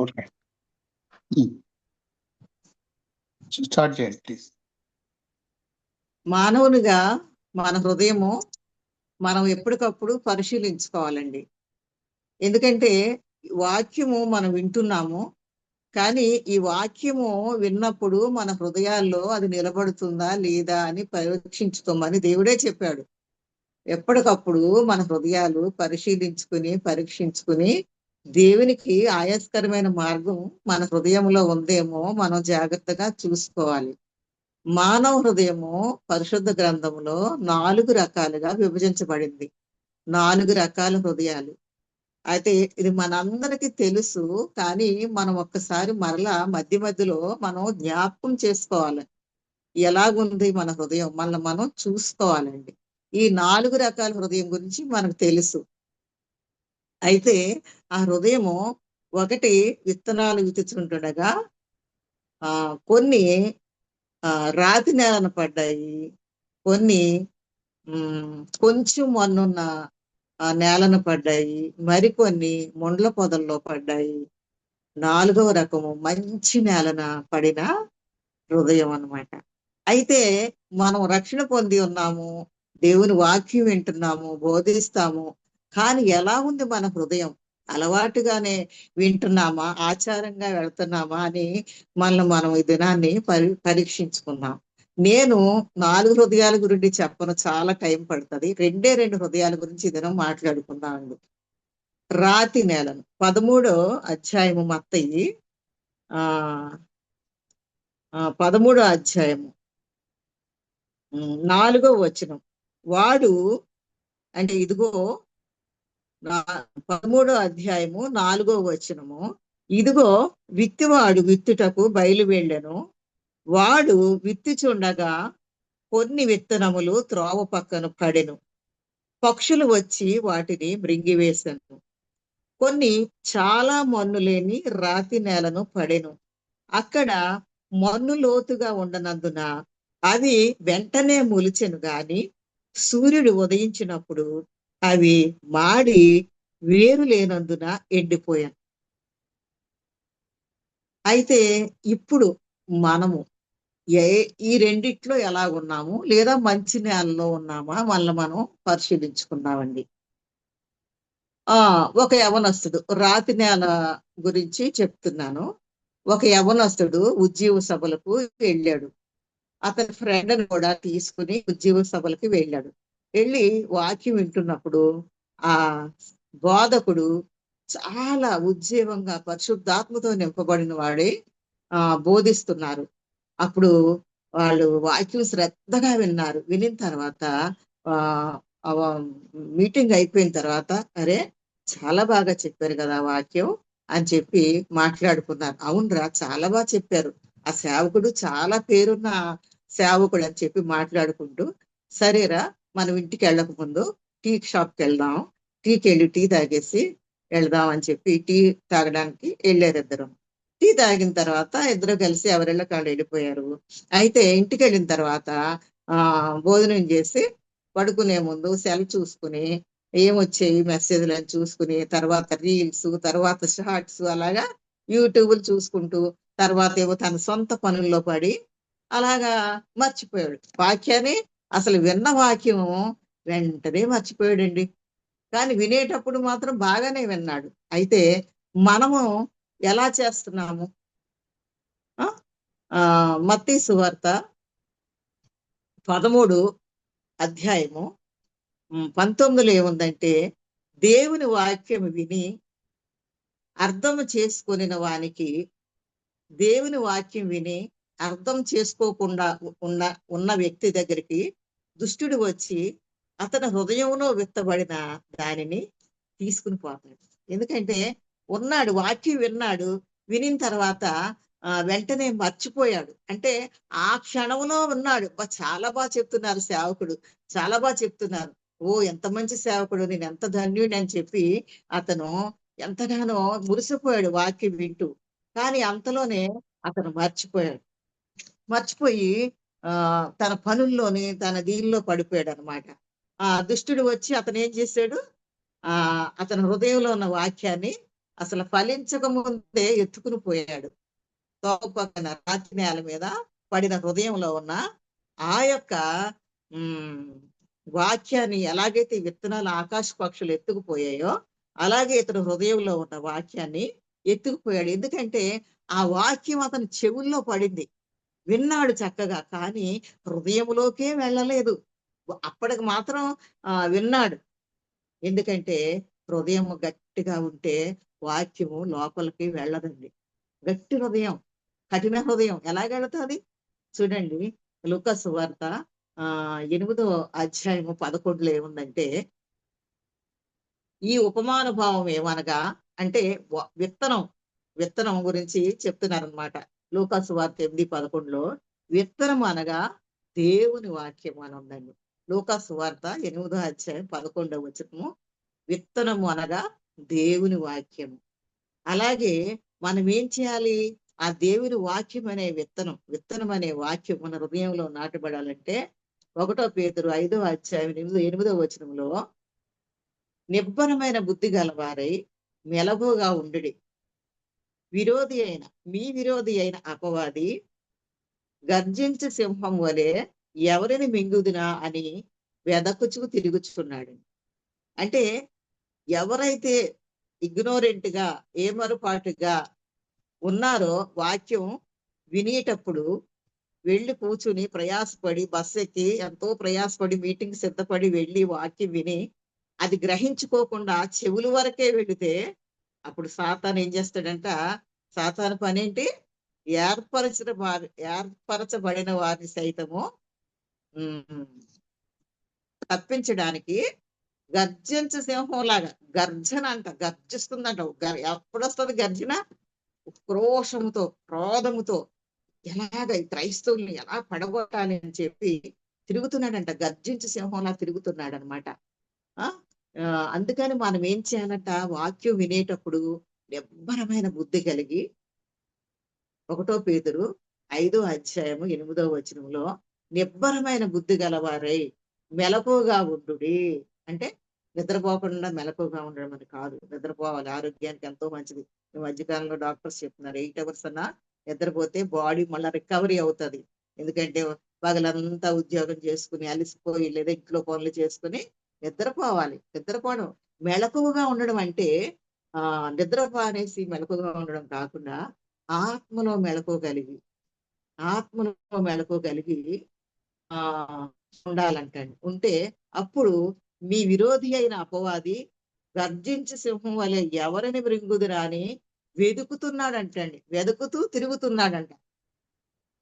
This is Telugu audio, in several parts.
ఓకే, స్టార్ట్ చేయండి ప్లీజ్. మానవునిగా మన హృదయము మనం ఎప్పటికప్పుడు పరిశీలించుకోవాలండి. ఎందుకంటే వాక్యము మనం వింటున్నాము, కానీ ఈ వాక్యము విన్నప్పుడు మన హృదయాల్లో అది నిలబడుతుందా లేదా అని పరీక్షించుకోమని దేవుడే చెప్పాడు. ఎప్పటికప్పుడు మన హృదయాలు పరీక్షించుకుని దేవునికి ఆయాస్కరమైన మార్గం మన హృదయంలో ఉందేమో మనం జాగ్రత్తగా చూసుకోవాలి. మానవ హృదయము పరిశుద్ధ గ్రంథంలో 4 రకాలుగా విభజించబడింది. 4 రకాల హృదయాలు. అయితే ఇది మనందరికీ తెలుసు, కానీ మనం ఒక్కసారి మరలా మధ్యలో మనం జ్ఞాపకం చేసుకోవాలి. ఎలాగుంది మన హృదయం, మనం చూసుకోవాలండి. ఈ 4 రకాల హృదయం గురించి మనకు తెలుసు. అయితే ఆ హృదయము ఒకటి విత్తనాలు విత్తుచుంటుండగా కొన్ని రాతి నేలన పడ్డాయి, కొన్ని కొంచెం మన్నున్న నేలను పడ్డాయి, మరికొన్ని ముండ్ల పొదల్లో పడ్డాయి. 4వ రకము మంచి నేలన పడిన హృదయం అన్నమాట. అయితే మనం రక్షణ పొంది ఉన్నాము, దేవుని వాక్యం వింటున్నాము, బోధిస్తాము, కానీ ఎలా ఉంది మన హృదయం? అలవాటుగానే వింటున్నామా, ఆచారంగా వెళ్తున్నామా అని మనం ఈ దినాన్ని పరీక్షించుకున్నాం. నేను 4 హృదయాల గురించి చెప్పను, చాలా టైం పడుతుంది. 2 హృదయాల గురించి ఈ దినం మాట్లాడుకుందామండి. రాతి నేలను 13వ అధ్యాయము మత్తయి 13వ అధ్యాయము 4వ వచనం. వాడు అంటే ఇదిగో 13వ అధ్యాయము 4వ వచనము. ఇదిగో విత్తివాడు విత్తుటకు బయలు వెళ్ళెను. వాడు విత్తుచుండగా కొన్ని విత్తనములు త్రోవ పక్కన పడెను. పక్షులు వచ్చి వాటిని మృంగివేశాను. కొన్ని చాలా మన్ను లేని రాతి నేలను పడెను. అక్కడ మన్ను లోతుగా ఉండనందున అవి వెంటనే మొలిచెను, గాని సూర్యుడు ఉదయించినప్పుడు అవి మాడి వేరు లేనందున ఎండిపోయాను. అయితే ఇప్పుడు మనము ఈ రెండిట్లో ఎలా ఉన్నాము, లేదా మంచి నేలలో ఉన్నామా మనం పరిశీలించుకున్నామండి. ఒక యవనస్తుడు, రాతి నేల గురించి చెప్తున్నాను. ఒక యవనస్తుడు ఉద్యోగ సభలకు వెళ్ళాడు. అతని ఫ్రెండ్ని కూడా తీసుకుని ఉద్యోగ సభలకు వెళ్ళాడు. వెళ్ళి వాక్యం వింటున్నప్పుడు ఆ బోధకుడు చాలా ఉజ్జీవంగా పరిశుద్ధాత్మతో నింపబడిన వాడే బోధిస్తున్నారు. అప్పుడు వాళ్ళు వాక్యం శ్రద్ధగా విన్నారు. వినిన తర్వాత మీటింగ్ అయిపోయిన తర్వాత, అరే చాలా బాగా చెప్పారు కదా వాక్యం అని చెప్పి మాట్లాడుకున్నారు. అవునరా, చాలా బాగా చెప్పారు, ఆ సేవకుడు చాలా పేరున్న సేవకుడు అని చెప్పి మాట్లాడుకుంటూ, సరేరా మనం ఇంటికి వెళ్ళక ముందు టీ షాప్కి వెళ్దాం, టీకి వెళ్ళి టీ తాగేసి వెళ్దాం అని చెప్పి టీ తాగడానికి వెళ్ళారు ఇద్దరు. టీ తాగిన తర్వాత ఇద్దరు కలిసి ఎవరిళ్ళ కాళ్ళు వెళ్ళిపోయారు. అయితే ఇంటికి వెళ్ళిన తర్వాత భోజనం చేసి పడుకునే ముందు సెల్ చూసుకుని ఏమొచ్చాయి మెసేజ్లు అని చూసుకుని, తర్వాత రీల్స్, తర్వాత షార్ట్స్, అలాగా యూట్యూబ్లు చూసుకుంటూ, తర్వాత ఏమో తన సొంత పనుల్లో పడి అలాగా మర్చిపోయాడు వాక్యాన్ని. అసలు విన్న వాక్యం వెంటనే మర్చిపోయాడండి, కానీ వినేటప్పుడు మాత్రం బాగానే విన్నాడు. అయితే మనము ఎలా చేస్తున్నాము? మత్తయి సువార్త 13 అధ్యాయము 19లో ఏముందంటే, దేవుని వాక్యం విని అర్థం చేసుకుని వానికి, దేవుని వాక్యం విని అర్థం చేసుకోకుండా ఉన్న వ్యక్తి దగ్గరికి దుష్టుడు వచ్చి అతని హృదయంలో విత్తబడిన దానిని తీసుకుని పోతాడు. ఎందుకంటే ఉన్నాడు, వాక్యం విన్నాడు, వినిన తర్వాత వెంటనే మర్చిపోయాడు. అంటే ఆ క్షణంలో ఉన్నాడు, చాలా బాగా చెప్తున్నారు సేవకుడు, చాలా బాగా చెప్తున్నారు, ఓ ఎంత మంచి సేవకుడు, నేను ఎంత ధన్యుడు అని చెప్పి అతను ఎంతగానో మురిసిపోయాడు వాక్యం వింటూ. కానీ అంతలోనే అతను మర్చిపోయి తన పనుల్లోని తన దీనిలో పడిపోయాడు అనమాట. దుష్టుడు వచ్చి అతను ఏం చేశాడు, అతని హృదయంలో ఉన్న వాక్యాన్ని అసలు ఫలించక ముందే ఎత్తుకుని పోయాడు. తోపక్కన రాతి నేల మీద పడిన హృదయంలో ఉన్న ఆ యొక్క వాక్యాన్ని ఎలాగైతే విత్తనాలు ఆకాశ పక్షులు ఎత్తుకుపోయాయో అలాగే ఇతడు హృదయంలో ఉన్న వాక్యాన్ని ఎత్తుకుపోయాడు. ఎందుకంటే ఆ వాక్యం అతని చెవుల్లో పడింది, విన్నాడు చక్కగా, కానీ హృదయంలోకే వెళ్ళలేదు. అప్పటికి మాత్రం విన్నాడు. ఎందుకంటే హృదయం గట్టిగా ఉంటే వాక్యము లోపలికి వెళ్ళదండి. గట్టి హృదయం, కఠిన హృదయం ఎలాగెళ్తుంది చూడండి. లూకా సువార్త 8వ అధ్యాయము 11లో ఏముందంటే, ఈ ఉపమానుభావం ఏమనగా అంటే విత్తనం గురించి చెప్తున్నారనమాట. లూకా సువార్త 8:11లో విత్తనం అనగా దేవుని వాక్యం అని ఉందండి. లూకా సువార్త 8వ అధ్యాయం 11వ వచనము విత్తనము అనగా దేవుని వాక్యము. అలాగే మనం ఏం చేయాలి? ఆ దేవుని వాక్యం అనే విత్తనం అనే వాక్యం మన హృదయంలో నాటబడాలంటే 1 పేతురు 5వ అధ్యాయం 8వ వచనంలో నిబ్బరమైన బుద్ధి గలవారై మెలకువగా ఉండుడి, మీ విరోధి అయిన అపవాది గర్జించు సింహం వలె ఎవరిని మింగుదునా అని వెదకుచు తిరుగుచున్నాడు. అంటే ఎవరైతే ఇగ్నోరెంట్ గా ఏమరుపాటుగా ఉన్నారో వాక్యం వినేటప్పుడు వెళ్ళి కూర్చుని ప్రయాసపడి బస్సు ఎక్కి ఎంతో ప్రయాసపడి మీటింగ్ సిద్ధపడి వెళ్ళి వాక్యం విని అది గ్రహించుకోకుండా చెవుల వరకే వెళితే అప్పుడు సాతాను ఏం చేస్తాడంట? సాతాను పని ఏంటి? ఏర్పరచబడిన వారిని సైతము తప్పించడానికి గర్జించు సింహం లాగా గర్జన అంట, గర్జిస్తుందంట. ఎప్పుడు వస్తుంది గర్జన? క్రోషముతో, క్రోధముతో ఎలాగ ఈ క్రైస్తవుల్ని ఎలా పడగొట్టాలి అని చెప్పి తిరుగుతున్నాడంట. గర్జించు సింహంలా తిరుగుతున్నాడు అనమాట. అందుకని మనం ఏం చేయాలంట? వాక్యం వినేటప్పుడు నిబ్బరమైన బుద్ధి కలిగి 1 పేతురు 5వ అధ్యాయము 8వ వచనంలో నిబ్బరమైన బుద్ధి గలవారై మెలకువగా ఉండుడి. అంటే నిద్రపోకుండా మెలకువగా ఉండడం అని కాదు. నిద్రపోవాలి, ఆరోగ్యానికి ఎంతో మంచిది. ఈ మధ్యకాలంలో డాక్టర్స్ చెప్తున్నారు 8 hours అన్నా నిద్రపోతే బాడీ మళ్ళీ రికవరీ అవుతుంది. ఎందుకంటే పగలంతా ఉద్యోగం చేసుకుని అలిసిపోయి లేదా ఇంట్లో పనులు చేసుకుని నిద్రపోవాలి. నిద్రపోవడం మెలకువగా ఉండడం అంటే నిద్రపోనేసి మెలకువగా ఉండడం కాకుండా ఆత్మలో మెలకువగలిగి ఉండాలంటండి. ఉంటే అప్పుడు మీ విరోధి అయిన అపవాది గర్జించి సింహం వలె ఎవరిని మృంగుదురా అని వెతుకుతున్నాడంటండి.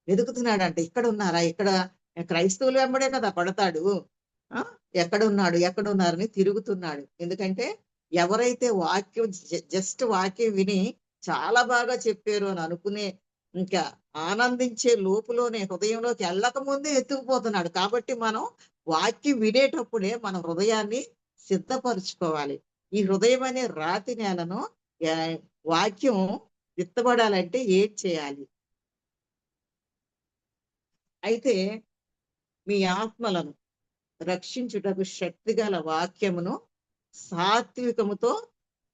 తిరుగుతున్నాడంట. ఇక్కడ ఉన్నారా? ఇక్కడ క్రైస్తవులు వెంబడే కదా పడతాడు. ఎక్కడున్నారని తిరుగుతున్నాడు. ఎందుకంటే ఎవరైతే వాక్యం జస్ట్ వాక్యం విని చాలా బాగా చెప్పారు అని అనుకునే ఇంకా ఆనందించే లోపులోనే హృదయంలోకి వెళ్ళక ముందే ఎత్తుకుపోతున్నాడు. కాబట్టి మనం వాక్యం వినేటప్పుడే మన హృదయాన్ని సిద్ధపరుచుకోవాలి. ఈ హృదయం అనే రాతి నేలను వాక్యం విత్తబడాలంటే ఏం చేయాలి? అయితే మీ ఆత్మలను రక్షించుటకు శక్తిగల వాక్యమును సాత్వికముతో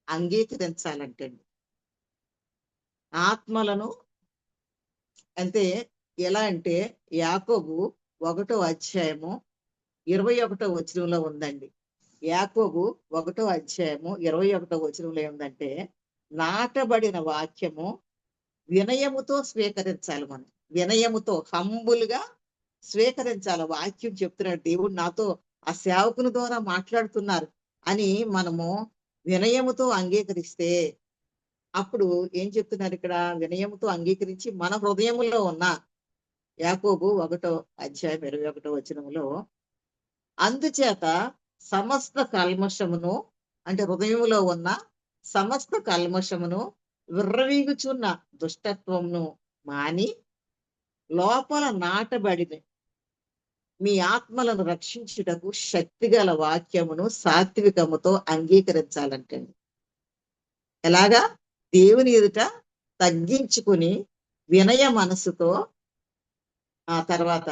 అంగీకరించాలంటండి. ఆత్మలను అంటే ఎలా అంటే యాకోబు 1వ అధ్యాయము 21వ వచనంలో ఉందండి. యాకోబు 1వ అధ్యాయము 21వ వచనంలో ఏముందంటే, నాటబడిన వాక్యము వినయముతో స్వీకరించాలి. మనం వినయముతో హంబుల్ గా స్వీకరించాలి. వాక్యం చెప్తున్నాడు దేవుడు నాతో ఆ సేవకుని ద్వారా మాట్లాడుతున్నారు అని మనము వినయముతో అంగీకరిస్తే అప్పుడు ఏం చెప్తున్నారు ఇక్కడ? వినయముతో అంగీకరించి మన హృదయములో ఉన్న యాకోబు 1వ అధ్యాయం 21వ వచనములో అందుచేత సమస్త కల్మషమును అంటే హృదయములో ఉన్న సమస్త కల్మషమును విర్రవీగుచున్న దుష్టత్వమును మాని లోపల నాటబడిన మీ ఆత్మలను రక్షించుటకు శక్తిగల వాక్యమును సాత్వికముతో అంగీకరించాలంటండి. ఎలాగా? దేవుని ఎదుట తగ్గించుకుని వినయ మనసుతో, ఆ తర్వాత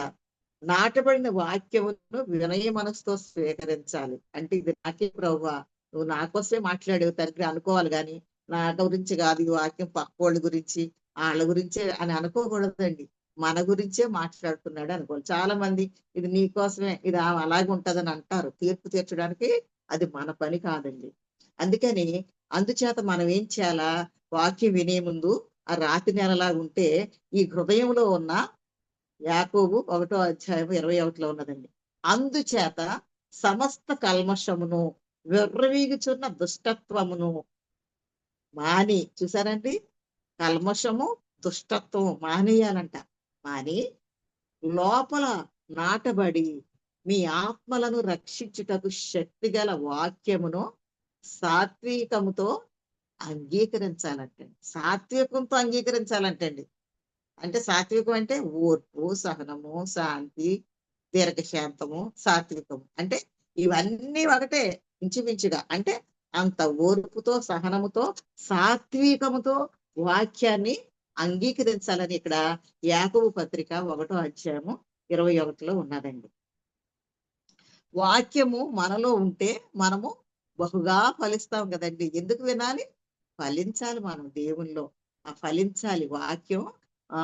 నాటబడిన వాక్యమును వినయ మనసుతో స్వీకరించాలి. అంటే ఇది నాకే ప్రభువా, నువ్వు నా కోసమే మాట్లాడేవు తండ్రి అనుకోవాలి. కానీ నా గురించి కాదు ఈ వాక్యం, పక్కోళ్ళ గురించి వాళ్ళ గురించే అని అనుకోకూడదండి. మన గురించే మాట్లాడుతున్నాడు అనుకోవాలి. చాలా మంది ఇది నీ కోసమే, ఇది అలాగే ఉంటదని అంటారు. తీర్పు తీర్చడానికి అది మన పని కాదండి. అందుకని అందుచేత మనం ఏం చేయాలా, వాక్యం వినే ముందు ఆ రాతి నెలలా ఉంటే ఈ హృదయంలో ఉన్న యాకోబు 1:21 ఉన్నదండి. అందుచేత సమస్త కల్మషమును విర్రవీగుచున్న దుష్టత్వమును మాని, చూసారండి, కల్మషము దుష్టత్వం మానేయాలంట. మాని లోపల నాటబడి మీ ఆత్మలను రక్షించుటకు శక్తిగల వాక్యమును సాత్వికముతో అంగీకరించాలంటండి. సాత్వికంతో అంగీకరించాలంటండి. అంటే సాత్వికం అంటే ఓర్పు, సహనము, శాంతి, దీర్ఘశాంతము, సాత్వికము. అంటే ఇవన్నీ ఒకటే ఇంచుమించుగా. అంటే అంత ఓర్పుతో, సహనముతో, సాత్వికముతో వాక్యాన్ని అంగీకరించాలని ఇక్కడ యాకోబు పత్రిక 1:21 ఉన్నదండి. వాక్యము మనలో ఉంటే మనము బహుగా ఫలిస్తాం కదండి. ఎందుకు వినాలి? ఫలించాలి. మనం దేవునిలో ఆ ఫలించాలి. వాక్యం ఆ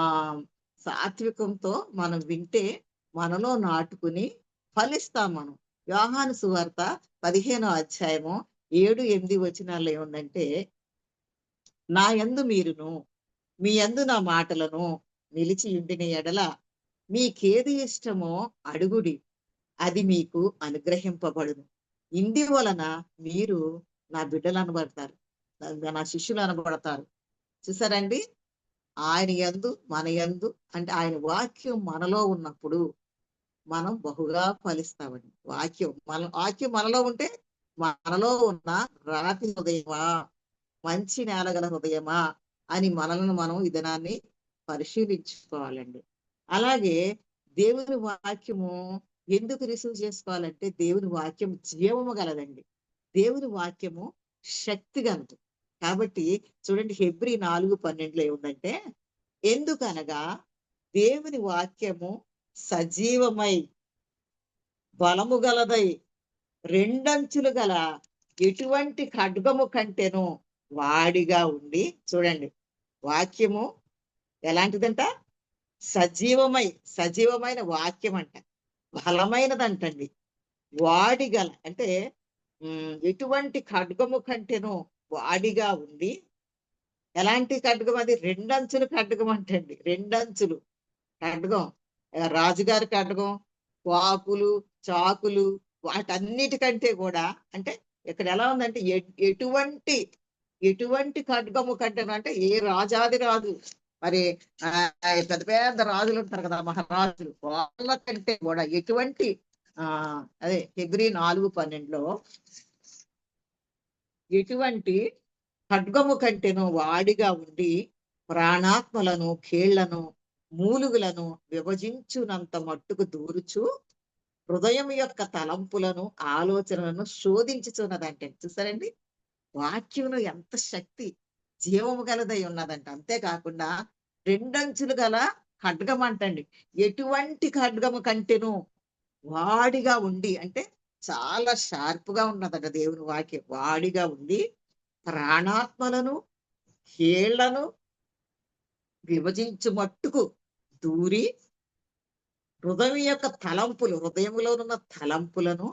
సాత్వికంతో మనం వింటే మనలో నాటుకుని ఫలిస్తాం మనం. యోహాను సువార్త 15:7-8 ఏముందంటే, నా యందు మీరును మీ యందు నా మాటలను నిలిచి ఉండిన ఎడల మీకేది ఇష్టమో అడుగుడి, అది మీకు అనుగ్రహింపబడును. ఇంది వలన మీరు నా బిడ్డలు అనబడతారు, నా శిష్యులు అనబడతారు. చూసారండి, ఆయన యందు మన యందు అంటే ఆయన వాక్యం మనలో ఉన్నప్పుడు మనం బహుగా ఫలిస్తామండి. వాక్యం మనలో ఉంటే మనలో ఉన్న రాతి హృదయమా, మంచి నేలగల హృదయమా అని మనల్ని మనం ఈ దినాన్ని పరిశీలించుకోవాలండి. అలాగే దేవుని వాక్యము ఎందుకు రిసీవ్ చేసుకోవాలంటే, దేవుని వాక్యం జీవము గలదండి. దేవుని వాక్యము శక్తి గలదు. కాబట్టి చూడండి, హెబ్రీ 4:12 ఏముందంటే, ఎందుకనగా దేవుని వాక్యము సజీవమై బలము గలదై రెండంచులు గల ఎటువంటి ఖడ్గము కంటేను వాడిగా ఉండి, చూడండి, వాక్యము ఎలాంటిదంట? సజీవమైన వాక్యం అంట, బలమైనదంటండి. వాడిగల అంటే ఎటువంటి ఖడ్గము కంటేను వాడిగా ఉండి, ఎలాంటి ఖడ్గం అది? రెండంచులు ఖడ్గం అంటండి. రెండంచులు ఖడ్గం, రాజుగారి ఖడ్గం, వాకులు, చాకులు, వాటన్నిటికంటే కూడా అంటే ఇక్కడ ఎలా ఉందంటే, ఎటువంటి ఖడ్గము కంటేను అంటే ఏ రాజాది రాజు, మరి పెద్ద పెద్ద రాజులు ఉంటారు కదా, మహారాజులు, వాళ్ళకంటే కూడా ఎటువంటి అదే హెబ్రీ 4:12 ఎటువంటి ఖడ్గము కంటేను వాడిగా ఉండి ప్రాణాత్మలను, కీళ్లను, మూలుగులను విభజించునంత మట్టుకు దూరుచు హృదయం యొక్క తలంపులను, ఆలోచనలను శోధించుచున్నదంటే. చూసారండి, వాక్యంలో ఎంత శక్తి, జీవము గలదై ఉన్నదంట. అంతేకాకుండా రెండంచులు గల ఖడ్గం అంటండి. ఎటువంటి ఖడ్గము కంటేను వాడిగా ఉండి అంటే చాలా షార్ప్గా ఉన్నదట దేవుని వాక్యం. వాడిగా ఉండి ప్రాణాత్మలను, కీళ్లను విభజించు మట్టుకు దూరి హృదయంలోనున్న తలంపులను,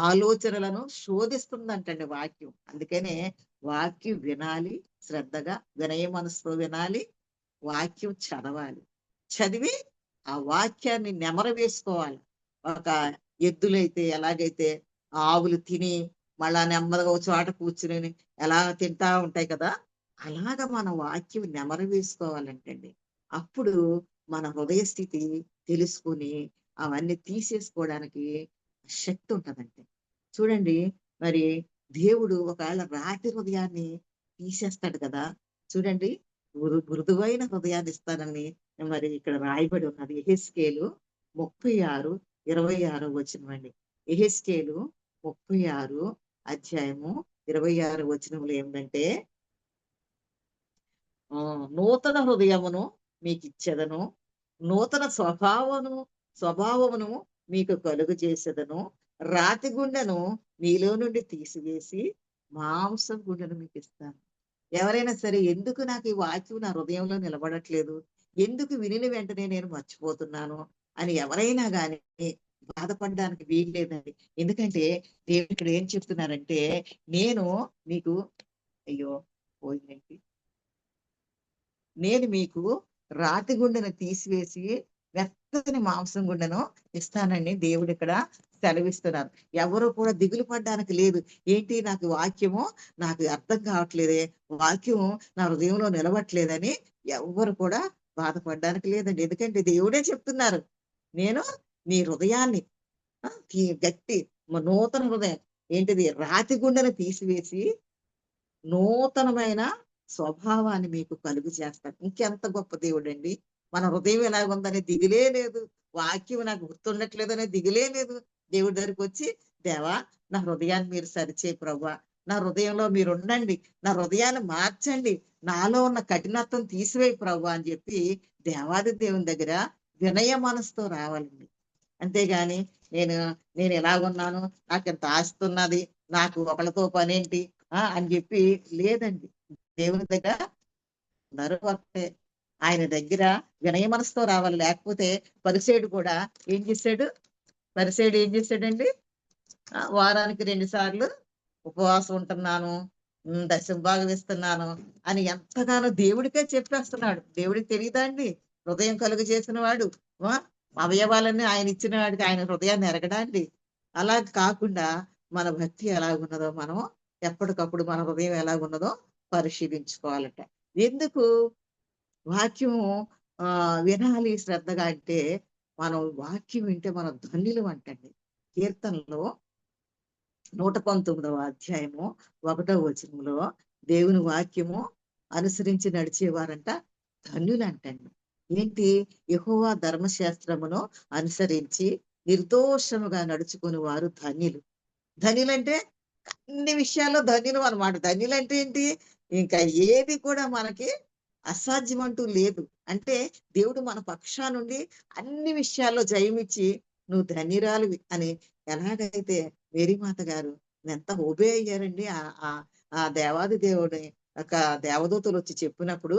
ఆలోచనలను శోధిస్తుందంటండి వాక్యం. అందుకనే వాక్యం వినాలి, శ్రద్ధగా వినయ మనసుతో వినాలి. వాక్యం చదవాలి, చదివి ఆ వాక్యాన్ని నెమరు వేసుకోవాలి. ఒక ఎద్దులైతే ఎలాగైతే ఆవులు తిని మళ్ళా నెమ్మదిగా ఒక చోట కూర్చుని ఎలా తింటా ఉంటాయి కదా, అలాగా మన వాక్యం నెమరు వేసుకోవాలంటండి. అప్పుడు మన హృదయ స్థితి తెలుసుకుని అవన్నీ తీసేసుకోవడానికి శక్తి ఉంటదంటే. చూడండి, మరి దేవుడు ఒకవేళ రాతి హృదయాన్ని తీసేస్తాడు కదా, చూడండి, మృదువైన హృదయాన్ని ఇస్తానని మరి ఇక్కడ రాయబడి ఉన్నది. యెహెజ్కేలు 36:26 అండి. యెహెజ్కేలు 36:26 ఏమిటంటే, నూతన హృదయమును మీకు ఇచ్చేదను, నూతన స్వభావమును మీకు కలుగు చేసేదను, రాతి గుండెను మీలో నుండి తీసివేసి మాంసం గుండెను మీకు ఇస్తాను. ఎవరైనా సరే ఎందుకు నాకు ఈ వాక్యం నా హృదయంలో నిలబడట్లేదు, ఎందుకు వినిన వెంటనే నేను మర్చిపోతున్నాను అని ఎవరైనా కానీ బాధపడడానికి వీల్లేదండి. ఎందుకంటే దేవుడు ఇక్కడ ఏం చెప్తున్నారంటే, నేను మీకు అయ్యో పోయిందండి, నేను మీకు రాతి గుండెను తీసివేసి మెత్తని మాంసం గుండెను ఇస్తానని దేవుడు ఇక్కడ సెలవిస్తున్నారు. ఎవరు కూడా దిగులు పడడానికి లేదు. ఏంటి నాకు వాక్యము నాకు అర్థం కావట్లేదే, వాక్యం నా హృదయంలో నిలవట్లేదని ఎవరు కూడా బాధపడడానికి లేదండి. ఎందుకంటే దేవుడే చెప్తున్నారు, నేను నీ హృదయాన్ని గట్టి నూతన హృదయం ఏంటిది రాతి గుండెను తీసివేసి నూతనమైన స్వభావాన్ని మీకు కలుగు చేస్తాడు. ఇంకెంత గొప్ప దేవుడు అండి. మన హృదయం ఎలాగుందనే దిగులే లేదు, వాక్యం నాకు గుర్తుండట్లేదనే దిగులే లేదు. దేవుడి దగ్గరికి వచ్చి, దేవా నా హృదయాన్ని మీరు సరిచే ప్రభా, నా హృదయంలో మీరు ఉండండి, నా హృదయాన్ని మార్చండి, నాలో ఉన్న కఠినత్వం తీసివేయి ప్రభా అని చెప్పి దేవాది దేవుని దగ్గర వినయ మనసుతో రావాలండి. అంతేగాని నేను నేను ఎలాగున్నాను, నాకు ఎంత ఆస్తున్నది, నాకు ఒకళ్ళతో పనేంటి అని చెప్పి లేదండి. దేవుని దగ్గర అందరూ ఒకటే. ఆయన దగ్గర వినయ మనసుతో రావాలి. లేకపోతే పరిసేయుడు కూడా ఏం చేశాడు, పరిసేయుడు ఏం చేశాడండి, వారానికి 2 సార్లు ఉపవాసం ఉంటున్నాను, దశభాగం ఇస్తున్నాను అని ఎంతగానో దేవుడికే చెప్పేస్తున్నాడు. దేవుడికి తెలియదా అండి హృదయం కలుగు చేసిన వాడు, అవయవాలన్నీ ఆయన ఇచ్చిన వాడికి ఆయన హృదయాన్ని ఎరగడా అండి? అలా కాకుండా మన భక్తి ఎలాగున్నదో మనం ఎప్పటికప్పుడు మన హృదయం ఎలాగున్నదో పరిశీలించుకోవాలట. ఎందుకు వాక్యము వినాలి శ్రద్ధగా అంటే, మనం వాక్యం వింటే మనం ధన్యులు అంటండి. కీర్తనలో 119వ అధ్యాయము 1వ వచనంలో దేవుని వాక్యము అనుసరించి నడిచేవారంట ధన్యులు అంటండి. ఏంటి, యెహోవా ధర్మశాస్త్రమును అనుసరించి నిర్దోషముగా నడుచుకుని వారు ధన్యులు. ధన్యులంటే అన్ని విషయాల్లో ధన్యులు అనమాట. ధన్యులంటే ఏంటి, ఇంకా ఏది కూడా మనకి అసాధ్యం అంటూ లేదు. అంటే దేవుడు మన పక్షానుండి అన్ని విషయాల్లో జయమిచ్చి నువ్వు ధన్యురాలివి అని ఎలాగైతే మేరీమాత గారు ఎంత ఒబే అయ్యారండి. ఆ దేవాది దేవుడి ఒక దేవదూతలు వచ్చి చెప్పినప్పుడు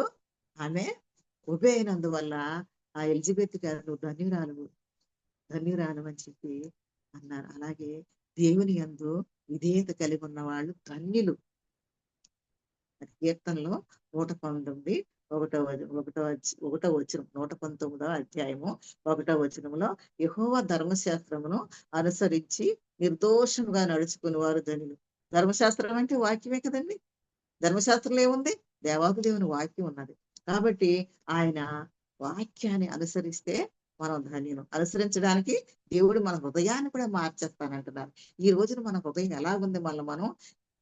ఆమె ఒబే అయినందువల్ల ఆ ఎలిజబెత్ గారు నువ్వు ధన్యురాలు అని చెప్పి అన్నారు. అలాగే దేవుని యందు విధేయత కలిగి ఉన్న వాళ్ళు ధన్యులు. కీర్తనలో 119 ఒకటో వచనం 119వ అధ్యాయము 1వ వచనంలో యెహోవా ధర్మశాస్త్రమును అనుసరించి నిర్దోషంగా నడుచుకుని వారు ధన్యులు. ధర్మశాస్త్రం అంటే వాక్యమే కదండి. ధర్మశాస్త్రంలో ఏముంది, దేవాది దేవుని వాక్యం ఉన్నది. కాబట్టి ఆయన వాక్యాన్ని అనుసరిస్తే మనం ధన్యులు. అనుసరించడానికి దేవుడు మన హృదయాన్ని కూడా మార్చేస్తానంటున్నారు. ఈ రోజున మన హృదయం ఎలాగుంది మళ్ళీ మనం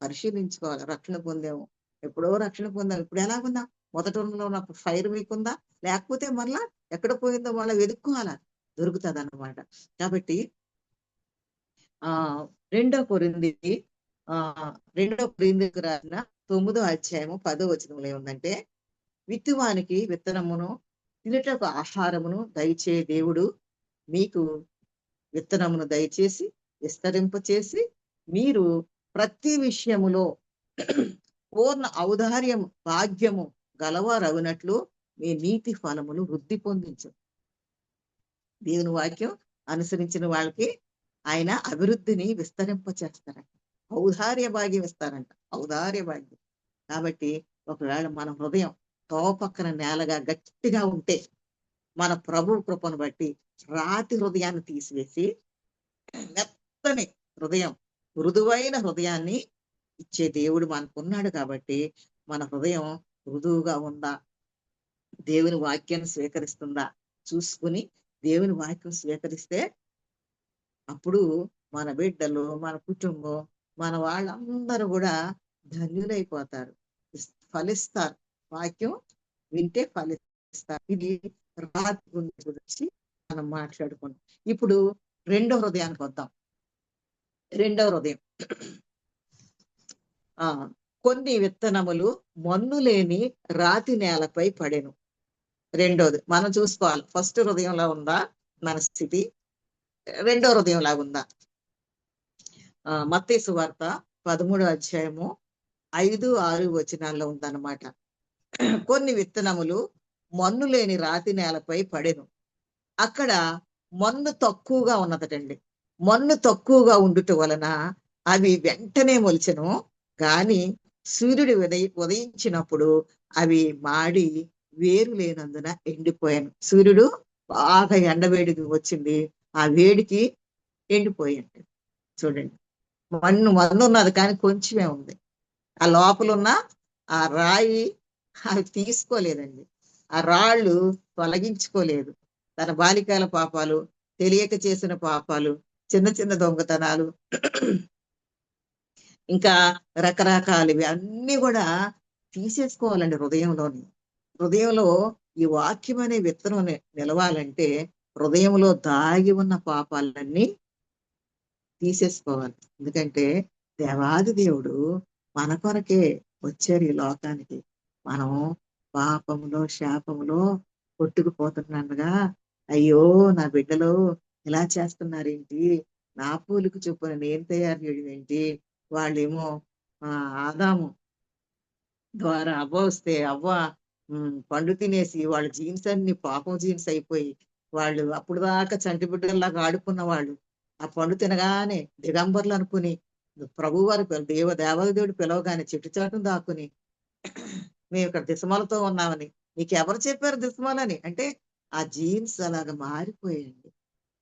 పరిశీలించుకోవాలి. రక్షణ పొందాము, ఎప్పుడో రక్షణ పొందాం, ఇప్పుడు ఎలాగుందా, మొదటి ఉన్న ఫైర్ మీకుందా, లేకపోతే మళ్ళా ఎక్కడ పోయిందో మళ్ళీ వెతుక్కోవాలా, దొరుకుతుంది అన్నమాట. కాబట్టి 2 కొరింథీ రాసిన 9వ అధ్యాయము 10వ వచనంలో ఏముందంటే, విత్తువానికి విత్తనమును తినుటకు ఆహారమును దయచే దేవుడు మీకు విత్తనమును దయచేసి విస్తరింపచేసి మీరు ప్రతి విషయములో పూర్ణ ఔదార్యం భాగ్యము గలవారవునట్లు మీ నీతి ఫలములు వృద్ధి పొందించు. దేవుని వాక్యం అనుసరించిన వాళ్ళకి ఆయన అభివృద్ధిని విస్తరింపచేస్తారంట. ఔదార్య భాగ్యం ఇస్తారంట, ఔదార్య భాగ్యం. కాబట్టి ఒకవేళ మన హృదయం తోపక్కన నేలగా గట్టిగా ఉంటే, మన ప్రభు కృపను బట్టి రాతి హృదయాన్ని తీసివేసి మెత్తని హృదయం, మృదువైన హృదయాన్ని ఇచ్చే దేవుడు మనకున్నాడు. కాబట్టి మన హృదయం మృదువుగా ఉందా, దేవుని వాక్యాన్ని స్వీకరిస్తుందా చూసుకుని దేవుని వాక్యం స్వీకరిస్తే అప్పుడు మన బిడ్డలు, మన కుటుంబం, మన వాళ్ళందరూ కూడా ధన్యులైపోతారు, ఫలిస్తారు. వాక్యం వింటే ఫలిస్తారు. ఇది రాతి గురించి మనం మాట్లాడుకున్నాం. ఇప్పుడు 2వ హృదయానికి వద్దాం. 2వ హృదయం, కొన్ని విత్తనములు మన్ను లేని రాతి నేలపై పడెను. 2వది మనం చూసుకోవాలి. ఫస్ట్ హృదయంలో ఉందా మన స్థితి, 2వ హృదయం లాగా ఉందా. మత్తయి సువార్త 13వ అధ్యాయము 5-6 వచనాల్లో ఉందన్నమాట. కొన్ని విత్తనములు మన్ను లేని రాతి నేలపై పడెను. అక్కడ మన్ను తక్కువగా ఉన్నదటండి. మన్ను తక్కువగా ఉండుట వలన అవి వెంటనే మొలిచెను. గాని సూర్యుడు ఉదయించినప్పుడు అవి మాడి వేరు లేనందున ఎండిపోయాను. సూర్యుడు బాగా ఎండవేడికి వచ్చింది. ఆ వేడికి ఎండిపోయాడు. చూడండి, మన్ను ఉన్నది కానీ కొంచెమే ఉంది. ఆ లోపలున్న ఆ రాయి అవి తీసుకోలేదండి. ఆ రాళ్ళు తొలగించుకోలేదు. తన బాలికల పాపాలు, తెలియక చేసిన పాపాలు, చిన్న చిన్న దొంగతనాలు, ఇంకా రకరకాలవి అన్నీ కూడా తీసేసుకోవాలండి హృదయంలోని. హృదయంలో ఈ వాక్యం అనే విత్తనం నిలవాలంటే హృదయంలో దాగి ఉన్న పాపాలన్నీ తీసేసుకోవాలి. ఎందుకంటే దేవాది దేవుడు మన కొరకే వచ్చారు ఈ లోకానికి. మనం పాపములో శాపములో కొట్టుకుపోతున్నానుగా, అయ్యో నా బిడ్డలు ఇలా చేస్తున్నారేంటి, నా పోలిక చొప్పున నేను తయారు చేయడం ఏంటి, వాళ్ళేమో ఆదాము ద్వారా అవ్వ వస్తే అవ్వ పండు తినేసి వాళ్ళ జీన్స్ అన్ని పాపం జీన్స్ అయిపోయి వాళ్ళు అప్పుడు దాకా చంటి బిడ్డల్లాగా ఆడుకున్న వాళ్ళు ఆ పండు తినగానే దిగంబర్లు అనుకుని ప్రభువారు దేవాది దేవుడు పిలవగానే చెట్టు చాటును దాక్కుని మేము ఇక్కడ దిశమలతో ఉన్నామని, నీకు ఎవరు చెప్పారు దిశమలని అంటే ఆ జీన్స్ అలాగ మారిపోయాయండి.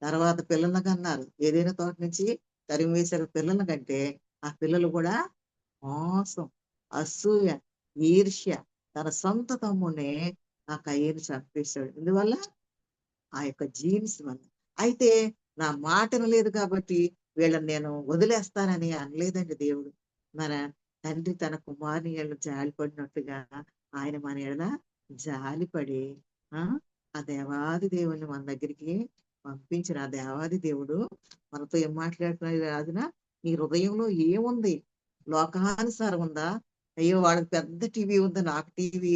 తర్వాత పిల్లలను కన్నారు. ఏదైనా తోట నుంచి తరిమి వేశారు పిల్లల కంటే ఆ పిల్లలు కూడా మోసం, అసూయ, ఈర్ష్య, తన సొంత తమ్ముడే ఆ కయ్యను చంపేశాడు. ఇందువల్ల ఆ యొక్క జీన్స్ వల్ల. అయితే నా మాటను లేదు కాబట్టి వీళ్ళని నేను వదిలేస్తానని అనలేదండి దేవుడు. మన తండ్రి తన కుమారుని ఎడల జాలిపడినట్టుగా ఆయన మన ఎడల జాలిపడి ఆ దేవాది దేవుడిని మన దగ్గరికి పంపించిన ఆ దేవాది దేవుడు మనతో ఏం మాట్లాడుతున్నాడు రాజున, నీ హృదయంలో ఏముంది? లోకానుసారం ఉందా? అయ్యో వాళ్ళకి పెద్ద టీవీ ఉంది, నాకు టీవీ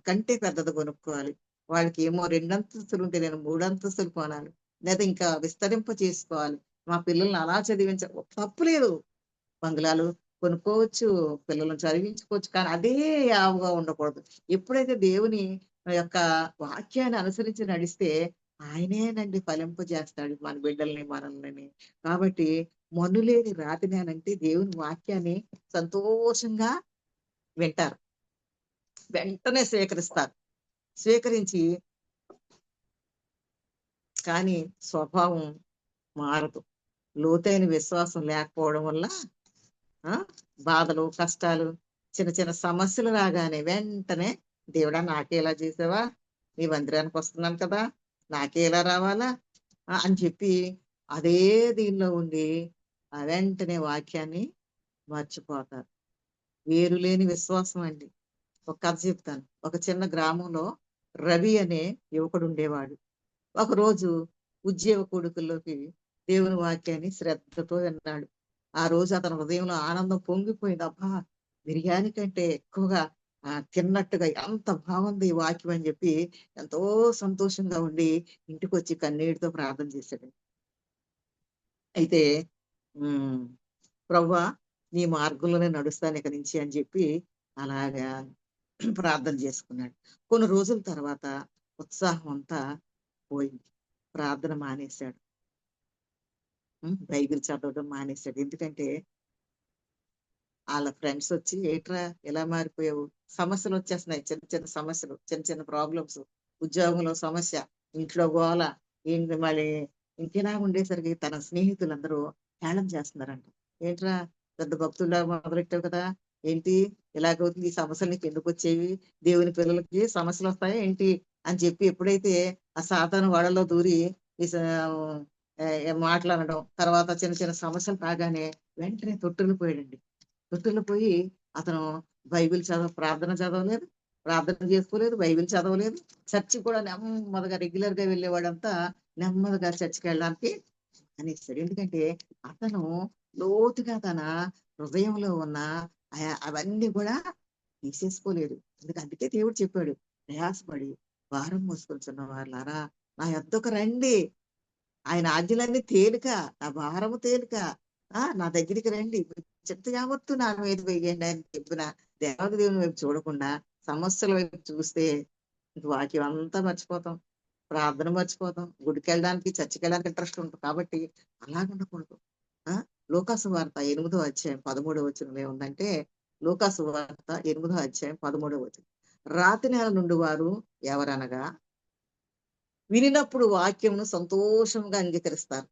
కంటే పెద్దది కొనుక్కోవాలి. వాళ్ళకి ఏమో 2 అంతస్తులు ఉంటే నేను 3 అంతస్తులు కొనాలి, లేదా ఇంకా విస్తరింప చేసుకోవాలి. మా పిల్లల్ని అలా చదివించ తప్పు లేదు. బంగ్లాలు కొనుక్కోవచ్చు, పిల్లలను చదివించుకోవచ్చు, కానీ అదే యావుగా ఉండకూడదు. ఎప్పుడైతే దేవుని యొక్క వాక్యాన్ని అనుసరించి నడిస్తే ఆయనేనండి ఫలింపజేస్తాడు మన బిడ్డల్ని మనల్ని. కాబట్టి మన్నులేని రాతి నేలంటే దేవుని వాక్యాన్ని సంతోషంగా వింటారు, వెంటనే స్వీకరిస్తారు. స్వీకరించి కానీ స్వభావం మారదు. లోతైన విశ్వాసం లేకపోవడం వల్ల బాధలు, కష్టాలు, చిన్న చిన్న సమస్యలు రాగానే వెంటనే దేవుడా నాకే ఇలా చేసావా, నీ మందిరానికి వస్తున్నాను కదా, నాకే ఇలా రావాలా అని చెప్పి అదే దీనిలో ఉండి ఆ వెంటనే వాక్యాన్ని మర్చిపోతారు. వేరు లేని విశ్వాసం అండి. ఒక కథ చెప్తాను. ఒక చిన్న గ్రామంలో రవి అనే యువకుడు ఉండేవాడు. ఒకరోజు ఉద్యోగ కొడుకుల్లోకి దేవుని వాక్యాన్ని శ్రద్ధతో విన్నాడు. ఆ రోజు అతని హృదయంలో ఆనందం పొంగిపోయింది. అబ్బా, బిర్యానీ కంటే ఎక్కువగా తిన్నట్టుగా ఎంత బాగుంది ఈ వాక్యం అని చెప్పి ఎంతో సంతోషంగా ఉండి ఇంటికి వచ్చి కన్నీటితో ప్రార్థన చేశాడు. అయితే ప్రభువా నీ మార్గంలోనే నడుస్తాను ఇక నుంచి అని చెప్పి అలాగా ప్రార్థన చేసుకున్నాడు. కొన్ని రోజుల తర్వాత ఉత్సాహం అంతా పోయింది. ప్రార్థన మానేశాడు, బైబిల్ చదవడం మానేశాడు. ఎందుకంటే వాళ్ళ ఫ్రెండ్స్ వచ్చి ఏట్రా ఎలా మారిపోయావు, సమస్యలు వచ్చేస్తున్నాయి, చిన్న చిన్న సమస్యలు, చిన్న చిన్న ప్రాబ్లమ్స్, ఉద్యోగంలో సమస్య, ఇంట్లో గోల, ఏంటి మళ్ళీ ఇంకేలా ఉండేసరికి తన స్నేహితులందరూ హేళన చేస్తున్నారంట. ఏంట్రా పెద్ద భక్తుల్లా మొదలెట్టావు కదా, ఏంటి ఇలాగవుతుంది, ఈ సమస్యలు నీకు ఎందుకు వచ్చేవి, దేవుని పిల్లలకి సమస్యలు వస్తాయా ఏంటి అని చెప్పి ఎప్పుడైతే ఆ సాతాను వాడలో దూరి ఈ మాట్లాడడం, తర్వాత చిన్న చిన్న సమస్యలు రాగానే వెంటనే తొట్టులు పోయాడండి. తొట్టులు పోయి అతను బైబిల్ ప్రార్థన చదవలేదు, ప్రార్థన చేసుకోలేదు, బైబిల్ చదవలేదు. చర్చి కూడా నెమ్మదిగా రెగ్యులర్ గా వెళ్ళేవాడంతా నెమ్మదిగా చర్చికి వెళ్ళడానికి అనేస్తాడు. ఎందుకంటే అతను లోతుగా తన హృదయంలో ఉన్న అవన్నీ కూడా తీసేసుకోలేదు. అందుకే దేవుడు చెప్పాడు, ప్రయాసపడి భారం మోసుకొచ్చున్న వాళ్ళారా నా యొద్దకు రండి, ఆయన ఆజ్ఞలన్నీ తేలిక, నా భారము తేలిక, నా దగ్గరికి రండి, చెప్తే యావత్తు నా మీద వేయండి అని చెప్పిన దేవాదేవుని వైపు చూడకుండా సమస్యల వైపు చూస్తే ఇంక వాక్యం అంతా మర్చిపోతాం, ప్రార్థన మర్చిపోతాం, గుడికి వెళ్ళడానికి చర్చికి వెళ్ళడానికి ఇంట్రెస్ట్ ఉంటుంది. కాబట్టి అలాగ ఉండకూడదు. ఆ లూకాసు వార్త 8వ అధ్యాయం 13వ వచనం ఏముందంటే, లూకాసు వార్త 8వ అధ్యాయం 13వ వచనం, రాతి నేల నుండి వారు ఎవరనగా వినినప్పుడు వాక్యమును సంతోషంగా అంగీకరిస్తారు,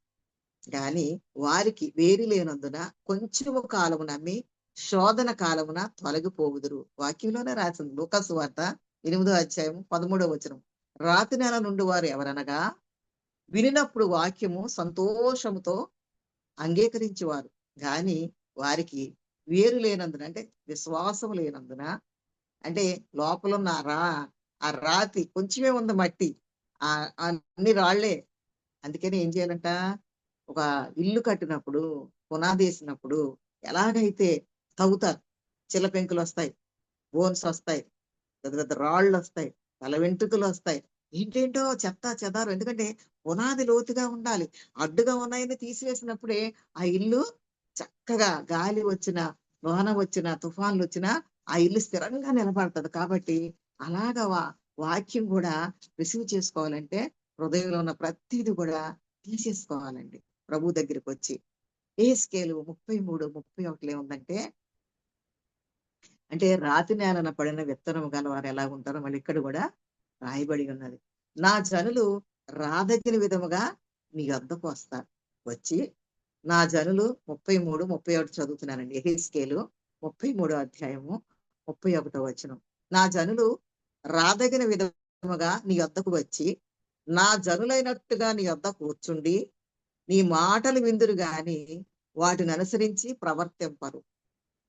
గాని వారికి వేరు లేనందున కొంచెము కాలము నమ్మి శోధన కాలమున తొలగిపోవుదురు. వాక్యంలోనే రాసింది, లూకాసు వార్త 8వ అధ్యాయం 13వ వచనం. రాతి నెల నుండి వారు ఎవరనగా వినినప్పుడు వాక్యము సంతోషముతో అంగీకరించేవారు, గాని వారికి వేరు లేనందున, అంటే విశ్వాసం లేనందున, అంటే లోపలున్న ఆ రాతి కొంచెమే ఉంది, మట్టి, ఆ అన్ని రాళ్లే. అందుకని ఏం చేయాలంట, ఒక ఇల్లు కట్టినప్పుడు, పునాది వేసినప్పుడు ఎలాగైతే తవ్వుతారు, చిల్ల పెంకులు వస్తాయి, బోన్స్ వస్తాయి, పెద్ద పెద్ద రాళ్ళు వస్తాయి, తల వెంట్రుకలు వస్తాయి, ఏంటేంటో చెత్త చెదారు. ఎందుకంటే పునాది లోతుగా ఉండాలి. అడ్డుగా ఉన్నాయని తీసివేసినప్పుడే ఆ ఇల్లు చక్కగా, గాలి వచ్చిన, వాన వచ్చిన, తుఫాన్లు వచ్చినా ఆ ఇల్లు స్థిరంగా నిలబడుతుంది. కాబట్టి అలాగా వాక్యం కూడా రిసీవ్ చేసుకోవాలంటే హృదయంలో ఉన్న ప్రతిది కూడా తీసేసుకోవాలండి ప్రభు దగ్గరికి వచ్చి. యెహెజ్కేలు 33:31 ఏముందంటే, అంటే రాతి నేలన పడిన విత్తనం గల వారు ఎలా ఉంటారో మళ్ళీ ఇక్కడ కూడా రాయబడి ఉన్నది. నా జనులు రాదగిన విధముగా నీ వద్దకు వస్తారు, వచ్చి నా జనులు 33:31 చదువుతున్నానండి. యెహెజ్కేలు 33వ అధ్యాయము 31వ వచనం. నా జనులు రాదగిన విధముగా నీ వద్దకు వచ్చి నా జనులైనట్టుగా నీ వద్ద కూర్చుండి నీ మాటలు విందురు గాని వాటిని అనుసరించి ప్రవర్తింపరు.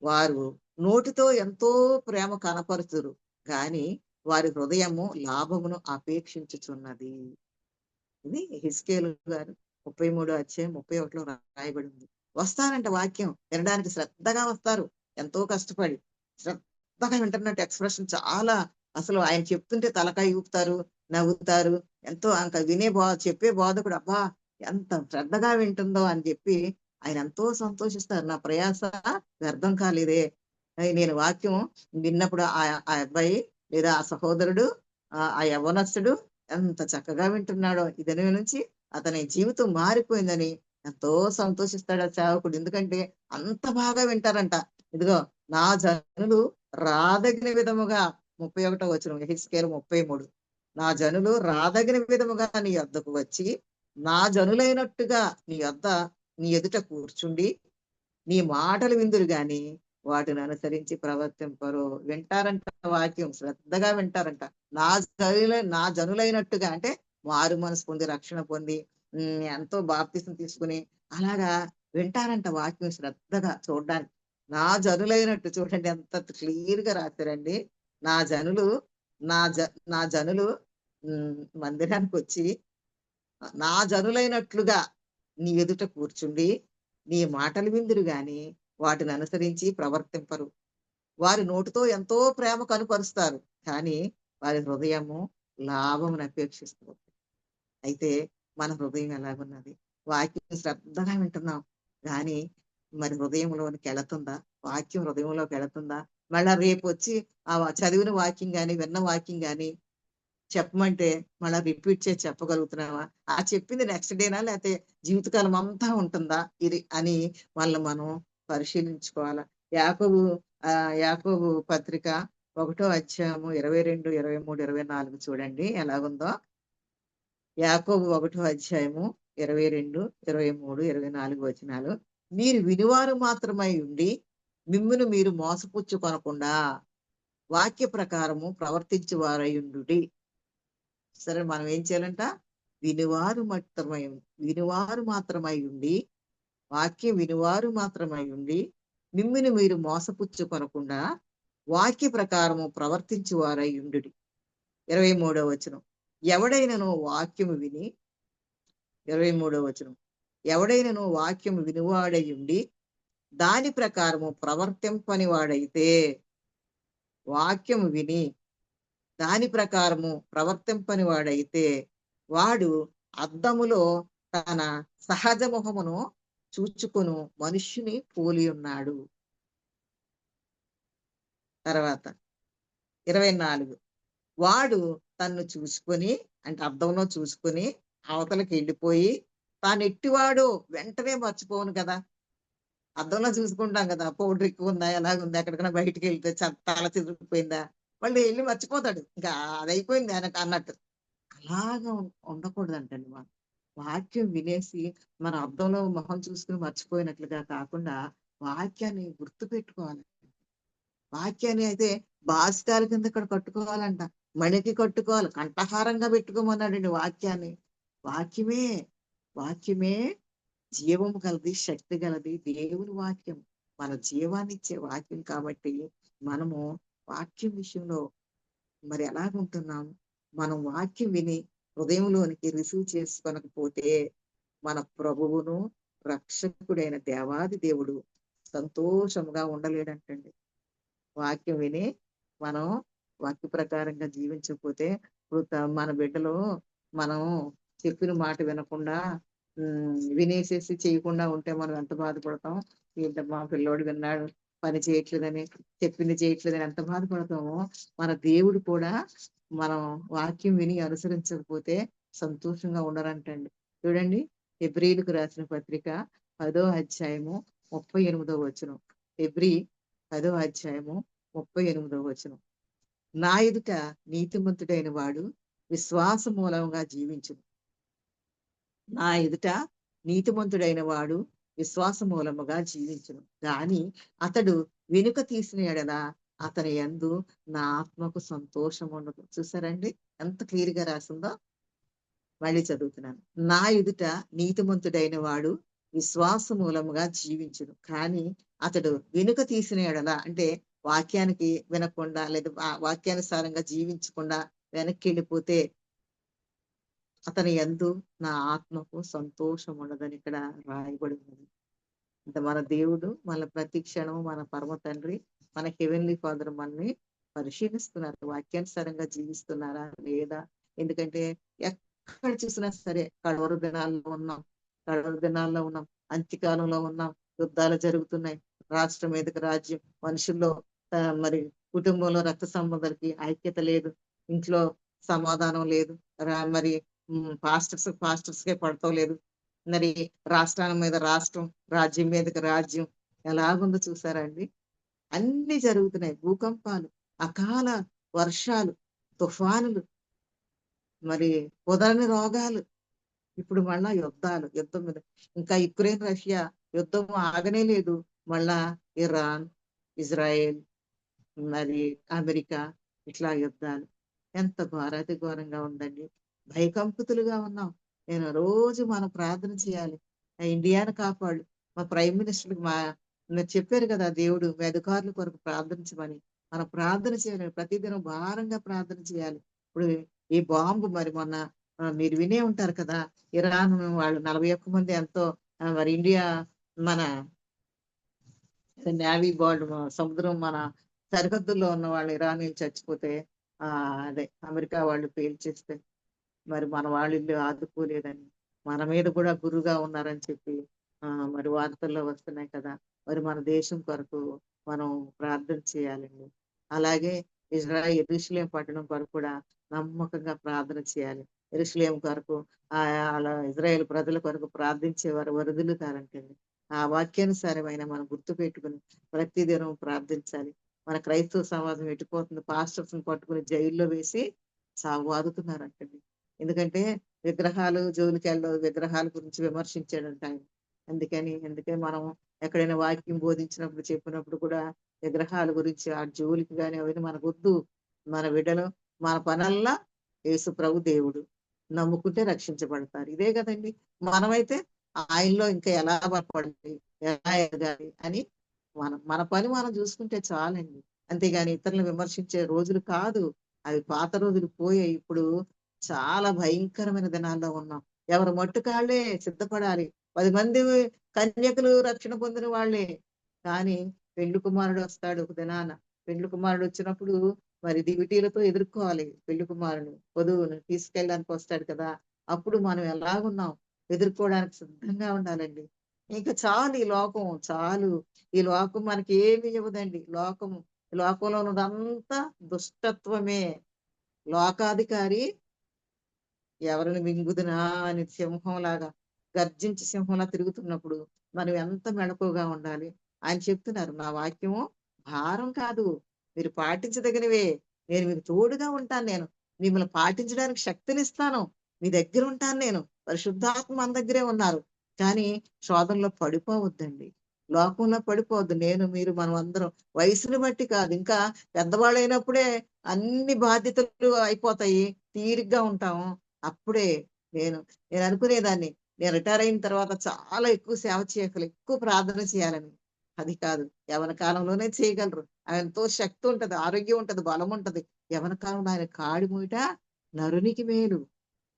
వారు నోటితో ఎంతో ప్రేమ కనపరుచురు, గాని వారి హృదయము లాభమును అపేక్షించుచున్నది. ఇది హిజ్కేలు గారు 33వ అధ్యాయం 31లో రాయబడి ఉంది. వస్తారంట వాక్యం వినడానికి, శ్రద్ధగా వస్తారు, ఎంతో కష్టపడి శ్రద్ధగా వింటున్నట్టు ఎక్స్ప్రెషన్ చాలా, అసలు ఆయన చెప్తుంటే తలకాయ ఊపుతారు, నవ్వుతారు. ఎంతో అంక చెప్పే బోధకుడు అబ్బా ఎంత శ్రద్ధగా వింటుందో అని చెప్పి ఆయన ఎంతో సంతోషిస్తారు. నా ప్రయాస వ్యర్థం కాలేదే, నేను వాక్యం విన్నప్పుడు ఆ అబ్బాయి లేదా ఆ సహోదరుడు, ఆ యవ్వనస్తుడు ఎంత చక్కగా వింటున్నాడో, ఇదని నుంచి అతని జీవితం మారిపోయిందని ఎంతో సంతోషిస్తాడు ఆ సేవకుడు. ఎందుకంటే అంత బాగా వింటారంట. ఇదిగో నా జనులు రాదగిన విధముగా, 31వ వచనం యెహెజ్కేలు 33, నా జనులు రాదగిన విధముగా నీ యొద్దకు వచ్చి నా జనులైనట్టుగా నీ ఎదుట కూర్చుండి నీ మాటలు విందురు గాని వాటిని అనుసరించి ప్రవర్తింపరు. వింటారంట వాక్యం, శ్రద్ధగా వింటారంట. నా జనులైనట్టుగా అంటే మారు మనసు పొంది, రక్షణ పొంది, ఎంతో బాప్తిసం తీసుకుని అలాగా వింటారంట వాక్యం శ్రద్ధగా చూడడానికి. నా జనులైనట్టు, చూడండి ఎంత క్లియర్ గా రాశారండి. నా జనులు నా జనులు మందిరానికి వచ్చి నా జనులైనట్లుగా నీ ఎదుట కూర్చుండి నీ మాటలు విందురు గాని వాటిని అనుసరించి ప్రవర్తింపరు. వారి నోటితో ఎంతో ప్రేమ కనుపరుస్తారు, కానీ వారి హృదయము లాభమును అపేక్షిస్తుంది. అయితే మన హృదయం ఎలాగున్నది? వాక్యం శ్రద్ధగా వింటున్నాం, కానీ మరి హృదయంలోనికి వెళుతుందా? వాక్యం హృదయంలోకి వెళుతుందా? మళ్ళా రేపు వచ్చి ఆ చదివిన వాక్యం గాని, విన్న వాక్యం గాని చెప్పమంటే మళ్ళా రిపీట్ చేసి చెప్పగలుగుతున్నావా? ఆ చెప్పింది నెక్స్ట్ డేనా, లేకపోతే జీవితకాలం అంతా ఉంటుందా ఇది అని మనం పరిశీలించుకోవాలా. యాకోబు పత్రిక 1వ అధ్యాయము 22, 23, 24 చూడండి ఎలాగుందో. యాకోబు 1వ అధ్యాయము 22, 23, 24 వచనాలు. మీరు వినివారు మాత్రమై ఉండి మిమ్మును మీరు మోసపుచ్చుకొనకుండా వాక్య ప్రకారము ప్రవర్తించువారయుండుడి. సరే, మనం ఏం చేయాలంట? వినివారు మాత్రమై ఉండి, వాక్యం వినివారు మాత్రమై ఉండి మిమ్ముని మీరు మోసపుచ్చుకొనకుండా వాక్య ప్రకారము ప్రవర్తించువారై ఉండుడి. 23వ వచనం. ఎవడైనను వాక్యము విని 23వ వచనం, ఎవడైనను వాక్యము వినివాడై ఉండి దాని ప్రకారము ప్రవర్తింపని వాడైతే, వాక్యము విని దాని ప్రకారము ప్రవర్తింపని వాడైతే వాడు అద్దములో తన సహజ ముఖమును చూచుకొను మనుష్యుని పోలి ఉన్నాడు. తర్వాత 24 వాడు తన్ను చూసుకొని, అంటే అద్దంలో చూసుకొని అవతలకి వెళ్ళిపోయి తాను ఎట్టివాడో వెంటనే మర్చిపోను కదా. అద్దంలో చూసుకుంటాం కదా, పౌడర్ ఎక్కువ ఉందా, ఎలాగుందా, ఎక్కడికైనా బయటికి వెళ్తే తల చిరిగిపోయిందా, మళ్ళీ వెళ్ళి మర్చిపోతాడు. ఇంకా అది అయిపోయింది ఆయనకు అన్నట్టు. అలాగా ఉండకూడదంటండి మనం. వాక్యం వినేసి మన అద్దంలో మొహం చూసుకుని మర్చిపోయినట్లుగా కాకుండా వాక్యాన్ని గుర్తు పెట్టుకోవాలి. వాక్యాన్ని అయితే బాసికాల కింద ఇక్కడ కట్టుకోవాలంట. మణికి కట్టుకోవాలి. కంఠహారంగా పెట్టుకోమన్నాడండి వాక్యాన్ని. వాక్యమే, వాక్యమే జీవము గలది, శక్తి గలది. దేవుని వాక్యం మన జీవాన్ని ఇచ్చే వాక్యం కాబట్టి మనము వాక్యం విషయంలో మరి ఎలాగుంటున్నాం? మనం వాక్యం విని హృదయంలోనికి రిసీవ్ చేసుకోనకపోతే మన ప్రభువును, రక్షకుడైన దేవాది దేవుడు సంతోషముగా ఉండలేడంటండి. వాక్యం విని మనం వాక్య ప్రకారంగా జీవించకపోతే ఇప్పుడు మన బిడ్డలు మనం చెప్పిన మాట వినకుండా వినేసేసి చేయకుండా ఉంటే మనం ఎంత బాధపడతాం. ఏంటమ్మా పిల్లోడు విన్నాడు, పని చేయట్లేదని, చెప్పింది చేయట్లేదని ఎంత బాధపడతామో మన దేవుడు కూడా మనం వాక్యం విని అనుసరించకపోతే సంతోషంగా ఉండరంటండి. చూడండి, హెబ్రీయులకు రాసిన పత్రిక 10వ అధ్యాయము 38వ వచనం. హెబ్రీ 10వ అధ్యాయము 38వ వచనం. నా ఎదుట నీతిమంతుడైన వాడు విశ్వాస మూలంగా జీవించును. నా ఎదుట నీతిమంతుడైన వాడు విశ్వాస మూలముగా జీవించును. గాని అతడు వెనుక తీసిన ఎడల అతని యందు నా ఆత్మకు సంతోషం ఉండదు. చూసారండి ఎంత క్లియర్ గా రాసిందో. మళ్ళీ చదువుతున్నాను. నా ఎదుట నీతిమంతుడైన వాడు విశ్వాస మూలముగా జీవించును. కానీ అతడు వెనుక తీసిన ఎడల, అంటే వాక్యానికి వినకుండా లేదా వాక్యానుసారంగా జీవించకుండా వెనక్కి వెళ్ళిపోతే అతని యందు నా ఆత్మకు సంతోషం ఉండదని ఇక్కడ రాయబడి ఉన్నది. అంటే మన దేవుడు మన ప్రతి క్షణం, మన పరమ తండ్రి, మన హెవెన్లీ ఫాదర్ మనల్ని పరిశీలిస్తున్నారు. వాక్యానుసారంగా జీవిస్తున్నారా లేదా? ఎందుకంటే ఎక్కడ చూసినా సరే కడవరు దినాల్లో ఉన్నాం, కడవరు దినాల్లో ఉన్నాం, అంత్యకాలంలో ఉన్నాం. యుద్ధాలు జరుగుతున్నాయి, రాష్ట్రం మీదకి రాజ్యం, మనుషుల్లో మరి కుటుంబంలో రక్త సంబంధాలకి ఐక్యత లేదు, ఇంట్లో సమాధానం లేదు, మరి పాస్టర్స్ కే పడతాం లేదు, మరి రాష్ట్రాల మీద రాష్ట్రం, రాజ్యం మీదకి రాజ్యం ఎలాగుందో చూసారా అండి. అన్ని జరుగుతున్నాయి. భూకంపాలు, అకాల వర్షాలు, తుఫానులు, మరి కుదరని రోగాలు, ఇప్పుడు మళ్ళా యుద్ధాలు, యుద్ధం మీద ఇంకా యుక్రెయిన్ రష్యా యుద్ధం ఆగనే లేదు. మళ్ళా ఇరాన్, ఇజ్రాయెల్, మరి అమెరికా, ఇట్లా యుద్ధాలు. ఎంత ఘోరాతి ఘోరంగా ఉందండి. భయకంపితులుగా ఉన్నాం. నేను రోజు మనం ప్రార్థన చేయాలి, ఇండియాను కాపాడు. మా ప్రైమ్ మినిస్టర్ మీరు చెప్పారు కదా, దేవుడు మీ అధికారుల కొరకు ప్రార్థించమని. మనం ప్రార్థన చేయాలి, ప్రతిదినం భారంగా ప్రార్థన చేయాలి. ఇప్పుడు ఈ బాంబు మరి మొన్న మీరు వినే ఉంటారు కదా, ఇరాన్ వాళ్ళు 41 మంది ఎంతో మరి ఇండియా మన నేవీ బోర్డు సముద్రం మన సరిహద్దుల్లో ఉన్న వాళ్ళు ఇరానీలు చచ్చిపోతే అదే అమెరికా వాళ్ళు పేల్చేస్తే మరి మన వాళ్ళు ఇల్లు ఆదుకోలేదని, మన మీద కూడా గురుగా ఉన్నారని చెప్పి మరి వార్తల్లో వస్తున్నాయి కదా. మరి మన దేశం కొరకు మనం ప్రార్థన చేయాలండి. అలాగే యెరూషలేం పట్టణం కొరకు కూడా నమ్మకంగా ప్రార్థన చేయాలి. యెరూషలేం కొరకు అలా ఇజ్రాయేల్ ప్రజల కొరకు ప్రార్థించేవారు వరదలుతారంటండి. ఆ వాక్యానుసారమైన మనం గుర్తు పెట్టుకుని ప్రతిదినం ప్రార్థించాలి. మన క్రైస్తవ సమాజం ఎట్టిపోతుంది, పాస్టర్స్ పట్టుకుని జైల్లో వేసి వాదుతున్నారంటండి. ఎందుకంటే విగ్రహాలు జోలికి వెళ్ళడం, విగ్రహాల గురించి విమర్శించాడంట ఆయన. అందుకే మనం ఎక్కడైనా వాక్యం బోధించినప్పుడు చెప్పినప్పుడు కూడా విగ్రహాల గురించి ఆ జోలికి కానీ అవన్నీ మనకొద్దు. మన బిడ్డలు, మన పనల్లా యేసు ప్రభు దేవుడు, నమ్ముకుంటే రక్షించబడతారు. ఇదే కదండి. మనమైతే ఆయనలో ఇంకా ఎలా బలపడాలి, ఎలా ఎదగాలి అని మన పని మనం చూసుకుంటే చాలండి. అంతేగాని ఇతరులను విమర్శించే రోజులు కాదు అవి. పాత రోజులు పోయాయి. ఇప్పుడు చాలా భయంకరమైన దినాల్లో ఉన్నాం. ఎవరు మట్టుకాళ్లే సిద్ధపడాలి. 10 మంది కన్యకులు రక్షణ పొందిన వాళ్ళే. కానీ పెళ్లి కుమారుడు వస్తాడు ఒక దినాన. పెళ్లి కుమారుడు వచ్చినప్పుడు మరి దివిటీలతో ఎదుర్కోవాలి. పెళ్లి కుమారుడు వధువును తీసుకెళ్ళడానికి వస్తాడు కదా. అప్పుడు మనం ఎలాగున్నాం, ఎదుర్కోవడానికి సిద్ధంగా ఉండాలండి. ఇంకా చాలు ఈ లోకం చాలు. ఈ లోకం మనకి ఏమి ఇవ్వదండి. ఈ లోకంలో ఉన్నదంతా దుష్టత్వమే. లోకాధికారి ఎవరిని మింగుదునా అని సింహంలాగా గర్జించి సింహంలా తిరుగుతున్నప్పుడు మనం ఎంత మెళకువగా ఉండాలి. ఆయన చెప్తున్నారు, నా వాక్యము భారం కాదు, మీరు పాటించదగినవే. నేను మీకు తోడుగా ఉంటాను. నేను మిమ్మల్ని పాటించడానికి శక్తినిస్తాను. మీ దగ్గర ఉంటాను నేను. పరిశుద్ధాత్మ మన దగ్గరే ఉన్నారు. కానీ శోధనలో పడిపోవద్దండి. లోకంలో పడిపోవద్దు. నేను మీరు మనం అందరం వయసుని బట్టి కాదు, ఇంకా పెద్దవాళ్ళైనప్పుడే అన్ని బాధ్యతలు అయిపోతాయి. తీరిగ్గా ఉంటాము. అప్పుడే నేను నేను అనుకునేదాన్ని, నేను రిటైర్ అయిన తర్వాత చాలా ఎక్కువ సేవ చేయగలను, ఎక్కువ ప్రార్థన చేయాలని. అది కాదు. యవ్వన కాలంలోనే చేయగలరు. ఎంతో శక్తి ఉంటది, ఆరోగ్యం ఉంటది, బలం ఉంటది. యవ్వన కాలంలో ఆయన కాడి మూయట నరునికి మేలు.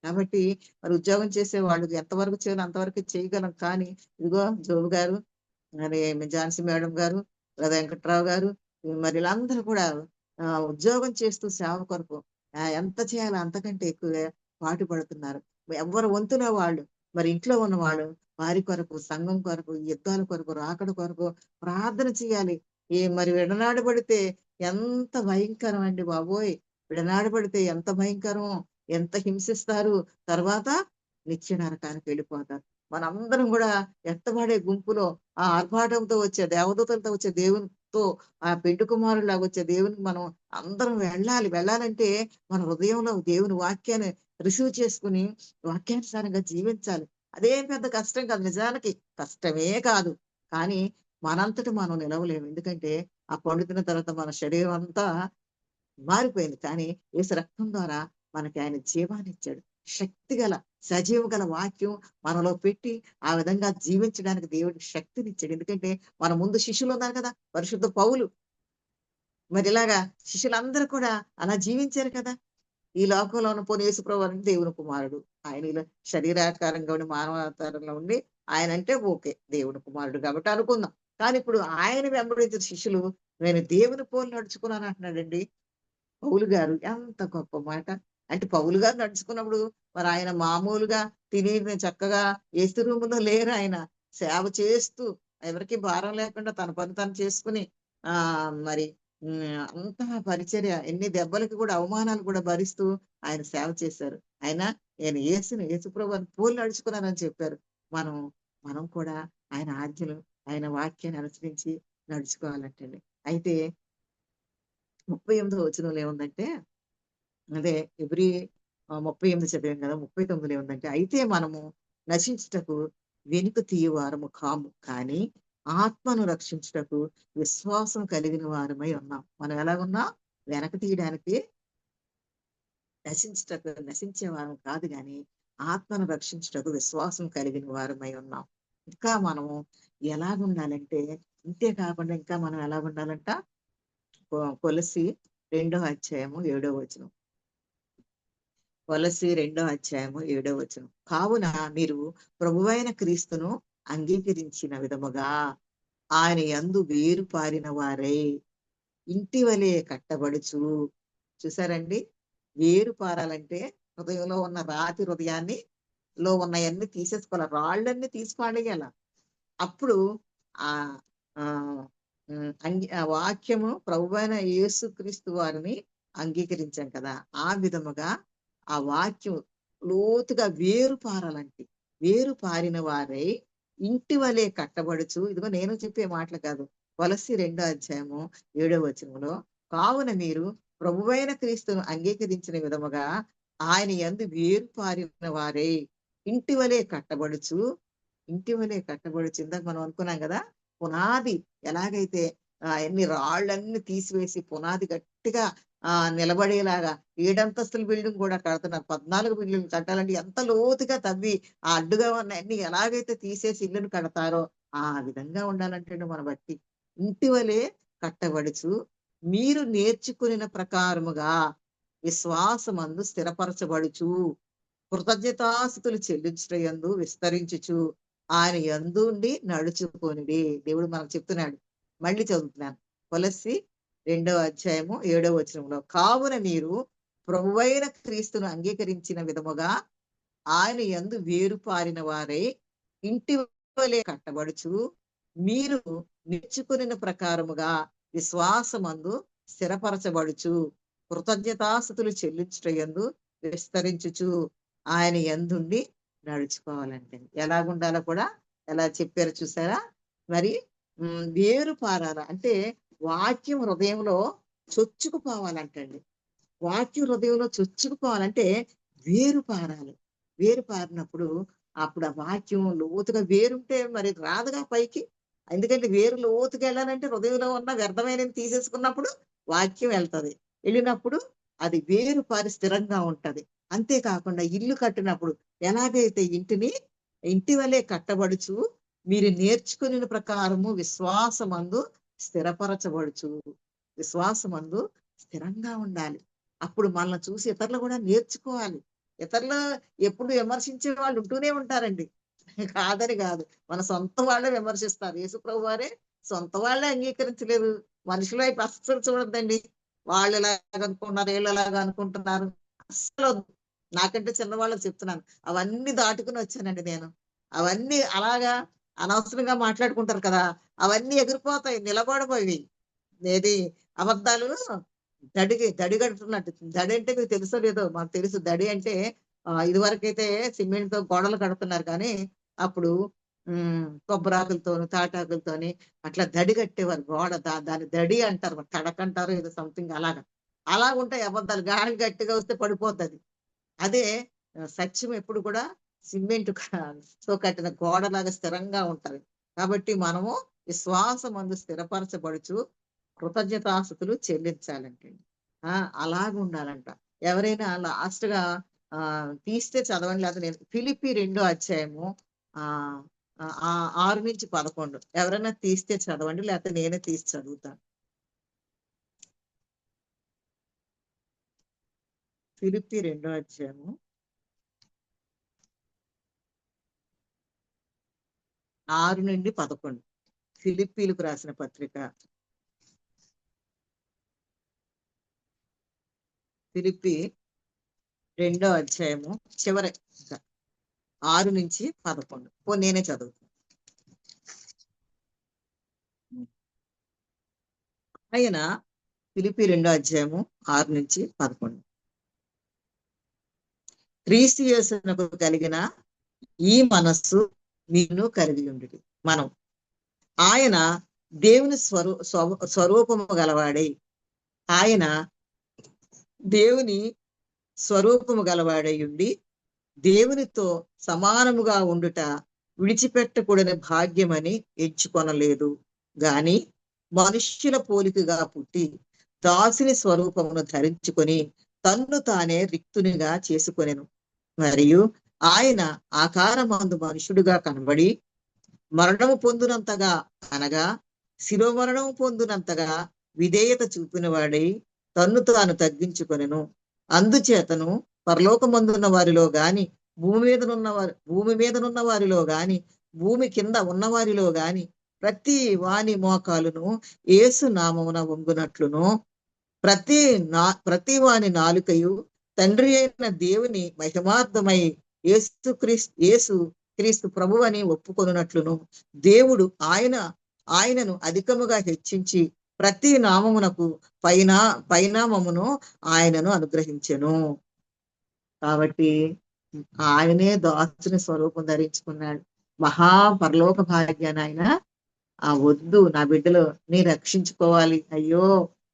కాబట్టి మరి ఉద్యోగం చేసేవాళ్ళు ఎంతవరకు చేయాలో అంతవరకు చేయగలం. కానీ ఇదిగో జోబు గారు, మరి ఝాన్సీ మేడం గారు, వెంకట్రావు గారు, మరి వీళ్ళందరూ కూడా ఉద్యోగం చేస్తూ సేవ కొరకు ఎంత చేయాలో అంతకంటే ఎక్కువగా పాటుపడుతున్నారు. ఎవరి వంతున వాళ్ళు, మరి ఇంట్లో ఉన్నవాళ్ళు వారి కొరకు, సంఘం కొరకు, యుద్ధాల కొరకు, రాకడ కొరకు ప్రార్థన చేయాలి. మరి విడనాడబడితే ఎంత భయంకరం అండి బాబోయ్! విడనాడబడితే ఎంత భయంకరం, ఎంత హింసిస్తారు. తర్వాత నిత్య నరకానికి వెళ్ళిపోతారు. మనందరం కూడా ఎత్తబడే గుంపులో ఆ ఆర్భాటంతో వచ్చే దేవదూతలతో వచ్చే దేవునితో, ఆ పెండ్లి కుమారుడిలాగా వచ్చే దేవునికి మనం అందరం వెళ్ళాలి. వెళ్ళాలంటే మన హృదయంలో దేవుని వాక్యాన్ని రిసీవ్ చేసుకుని వాక్యానుసారంగా జీవించాలి. అదేం పెద్ద కష్టం కాదు. నిజానికి కష్టమే కాదు. కానీ మనంతట మనం నిలవలేము. ఎందుకంటే ఆ పండుతున్న తర్వాత మన శరీరం అంతా మారిపోయింది. కానీ యేసు రక్తం ద్వారా మనకి ఆయన జీవాన్నిచ్చాడు. శక్తి గల, సజీవం గల వాక్యం మనలో పెట్టి ఆ విధంగా జీవించడానికి దేవుడికి శక్తినిచ్చాడు. ఎందుకంటే మన ముందు శిష్యులు ఉన్నారు కదా! పరిశుద్ధ పౌలు. మరి ఇలాగా శిష్యులందరూ కూడా అలా జీవించారు కదా! ఈ లోకంలో ఉన్న పోనీ యేసుప్రభు అంటే దేవుని కుమారుడు. ఆయన ఇలా శరీరాకారంగా ఉండి మానవావతారంలో ఉండి ఆయన అంటే ఓకే. దేవుని కుమారుడు కాబట్టి అనుకుందాం. కానీ ఇప్పుడు ఆయన వెంబడించిన శిష్యులు నేను దేవుని పోలి నడుచుకున్నాను అంటున్నాడండి. పౌలు గారు ఎంత గొప్ప మాట. అంటే పౌలు గారు నడుచుకున్నప్పుడు మరి ఆయన మామూలుగా తిని చక్కగా ఏసు రూములో లేరు ఆయన. సేవ చేస్తూ ఎవరికీ భారం లేకుండా తన పని తను చేసుకుని మరి అంతా పరిచర్య, ఎన్ని దెబ్బలకి కూడా అవమానాలు కూడా భరిస్తూ ఆయన సేవ చేశారు. ఆయన నేను యేసుప్రభుని పోలి నడుచుకున్నానని చెప్పారు. మనం మనం కూడా ఆయన ఆజ్ఞలు, ఆయన వాక్యాన్ని అనుసరించి నడుచుకోవాలంటండి. అయితే 38వ వచనంలో ఏముందంటే, అదే ఎబ్రీ 38 చదివాం కదా! 39లో ఏముందంటే, అయితే మనము నశించుటకు వెనుక తీయువారము కాము. కానీ ఆత్మను రక్షించుటకు విశ్వాసం కలిగిన వారమై ఉన్నాం. మనం ఎలాగున్నాం? వెనక తీయడానికి, నశించే వారం కాదు గాని, ఆత్మను రక్షించుటకు విశ్వాసం కలిగిన వారమై ఉన్నాం. ఇంకా మనము ఎలాగుండాలంటే, ఇంతే కాకుండా ఇంకా మనం ఎలాగుండాలంట? కొలస్సి 2:7 కొలస్సి 2:7 కావున మీరు ప్రభువైన క్రీస్తును అంగీకరించిన విధముగా ఆయన యందు వేరు పారిన వారై ఇంటి వలె కట్టబడుచు. చూసారండి? వేరు పారాలంటే హృదయంలో ఉన్న రాతి హృదయాన్ని లో ఉన్నయన్ని తీసేసుకోవాలి. రాళ్ళన్నీ తీసి పాడేయాల. అప్పుడు ఆ ఆ ఆ వాక్యము ప్రభువైన యేసుక్రీస్తు వారిని అంగీకరించాం కదా! ఆ విధముగా ఆ వాక్యం లోతుగా వేరు పారాలంటే, వేరు పారిన వారై ఇంటి వలె కట్టబడుచు. ఇదిగో నేను చెప్పే మాటలు కాదు. కొలస్సి 2:7 కావున మీరు ప్రభువైన క్రీస్తును అంగీకరించిన విధముగా ఆయన యందు వేరు పారిన వారై ఇంటి వలె కట్టబడుచు. ఇంటి వలె కట్టబడుచు. ఇందాక మనం అనుకున్నాం కదా! పునాది ఎలాగైతే ఎన్ని రాళ్ళన్నీ తీసివేసి పునాది గట్టిగా నిలబడేలాగా 7 అంతస్తుల బిల్డింగ్ కూడా కడుతున్నారు. 14 బిల్డింగ్లు కట్టాలంటే ఎంత లోతుగా తవ్వి ఆ అడ్డుగా ఉన్న అన్ని ఎలాగైతే తీసేసి ఇల్లును కడతారో ఆ విధంగా ఉండాలంటే మన బట్టి ఇంటి వలె కట్టబడుచు మీరు నేర్చుకున్న ప్రకారముగా విశ్వాసమందు స్థిరపరచబడుచు కృతజ్ఞతాస్తుతులు చెల్లించుటయందు విస్తరించుచు ఆయన యందుండి నడుచుకొనిడి. దేవుడు మనకు చెప్తున్నాడు. మళ్ళీ చదువుతున్నాను. కొలస్సి 2:7 కావున మీరు ప్రభువైన క్రీస్తును అంగీకరించిన విధముగా ఆయన యందు వేరు పారిన వారై ఇంటి వలె కట్టబడుచు మీరు నేర్చుకుని ప్రకారముగా విశ్వాసమందు స్థిరపరచబడుచు కృతజ్ఞతాస్థుతులు చెల్లించుటయందు విస్తరించుచు ఆయన యందుండి నడుచుకోవాలంటే ఎలాగుండాలో కూడా ఎలా చెప్పారు చూసారా. మరి వేరు పారాల అంటే వాక్యం హృదయంలో చొచ్చుకుపోవాలంటండి. వాక్యం హృదయంలో చొచ్చుకుపోవాలంటే వేరు పారాలి. వేరు పారినప్పుడు అప్పుడు ఆ వాక్యం లోతుగా వేరుంటే మరి రాదుగా పైకి. ఎందుకంటే వేరు లోతుగా వెళ్ళాలంటే హృదయంలో ఉన్న వ్యర్థమైనది తీసేసుకున్నప్పుడు వాక్యం వెళ్తది. వెళ్ళినప్పుడు అది వేరు పారి స్థిరంగా ఉంటది. అంతేకాకుండా ఇల్లు కట్టినప్పుడు ఎలాగైతే ఇంటి వలె కట్టబడుచు మీరు నేర్చుకుని ప్రకారము విశ్వాసమందు స్థిరపరచబడుచు. విశ్వాసమందు స్థిరంగా ఉండాలి. అప్పుడు మనల్ని చూసి ఇతరులు కూడా నేర్చుకోవాలి. ఇతరులు ఎప్పుడు విమర్శించే వాళ్ళు ఉంటూనే ఉంటారండి, కాదని కాదు. మన సొంత వాళ్ళే విమర్శిస్తారు. యేసుప్రభు వారే సొంత వాళ్ళే అంగీకరించలేదు. మనుషుల వైపు అస్సలు చూడొద్దండి. వాళ్ళు ఎలాగ అనుకుంటున్నారు, వీళ్ళు ఎలాగ అనుకుంటున్నారు అస్సలు. నాకంటే చిన్నవాళ్ళకి చెప్తున్నాను, అవన్నీ దాటుకుని వచ్చానండి నేను. అవన్నీ అలాగా అనవసరంగా మాట్లాడుకుంటారు కదా, అవన్నీ ఎగిరిపోతాయి, నిలబడిపోయి. ఏది అబద్ధాలు దడి కడుతున్నట్టు. దడి అంటే మీకు తెలుసో లేదో, మాకు తెలుసు. దడి అంటే ఇదివరకైతే సిమెంట్ తో గోడలు కడుతున్నారు, కానీ అప్పుడు కొబ్బరాకులతోని తాటాకులతోని అట్లా దడి కట్టేవారు గోడ. దాని దడి అంటారు, తడకంటారు ఏదో సంథింగ్. అలాగుంటాయి అబద్ధాలు. గాలి గట్టిగా వస్తే పడిపోతుంది. అదే సత్యం ఎప్పుడు కూడా సిమెంట్ తో కట్టిన గోడలాగా స్థిరంగా ఉంటది. కాబట్టి మనము విశ్వాసమందు స్థిరపరచబడుచు కృతజ్ఞతాస్థుతులు చెల్లించాలంటే అలాగ ఉండాలంట. ఎవరైనా లాస్ట్ గా తీస్తే చదవండి, లేదా నేను ఫిలిప్పి 2వ అధ్యాయము 6-11 ఎవరైనా తీస్తే చదవండి, లేకపోతే నేనే తీసి చదువుతాను. ఫిలిప్పి 2వ అధ్యాయము 6-11 ఫిలిప్పీలకు రాసిన పత్రిక. ఫిలిప్పి 2వ అధ్యాయము చివరి 6-11 నేనే చదువుతాను. ఆయన ఫిలిప్పి 2వ అధ్యాయము 6-11 క్రీస్తు యేసునకు కలిగిన ఈ మనస్సు మీను కలిగి ఉండుడి. మనం ఆయన దేవుని స్వరూపము గలవాడై ఉండి దేవునితో సమానముగా ఉండుట విడిచిపెట్టకూడని భాగ్యమని ఎంచుకొనలేదు గాని మనుష్యుల పోలికగా పుట్టి దాసుని స్వరూపమును ధరించుకొని తన్ను తానే రిక్తునిగా చేసుకొనెను. మరియు ఆయన ఆకారమందు మనుషుడుగా కనబడి మరణము పొందినంతగా అనగా శిరోమరణము పొందినంతగా విధేయత చూపిన వాడై తన్ను తాను తగ్గించుకొనెను. అందుచేతను పరలోకమందున్న వారిలో గాని భూమి మీదనున్న వారిలో గాని భూమి కింద ఉన్న వారిలో గాని ప్రతి వాని మోకాలును యేసు నామమున వంగునట్లును ప్రతి వాని నాలుకయు తండ్రి అయిన దేవుని మహిమార్థమై యేసు క్రీస్తు ప్రభువని ఒప్పుకొనున్నట్లును దేవుడు ఆయనను అధికముగా హెచ్చించి ప్రతి నామమునకు పైనామమును ఆయనను అనుగ్రహించెను. కాబట్టి ఆయనే దాసుని స్వరూపం ధరించుకున్నాడు. పరలోక భాగ్యాన్ని ఆయన వద్దు, నా బిడ్డలు నేను రక్షించుకోవాలి, అయ్యో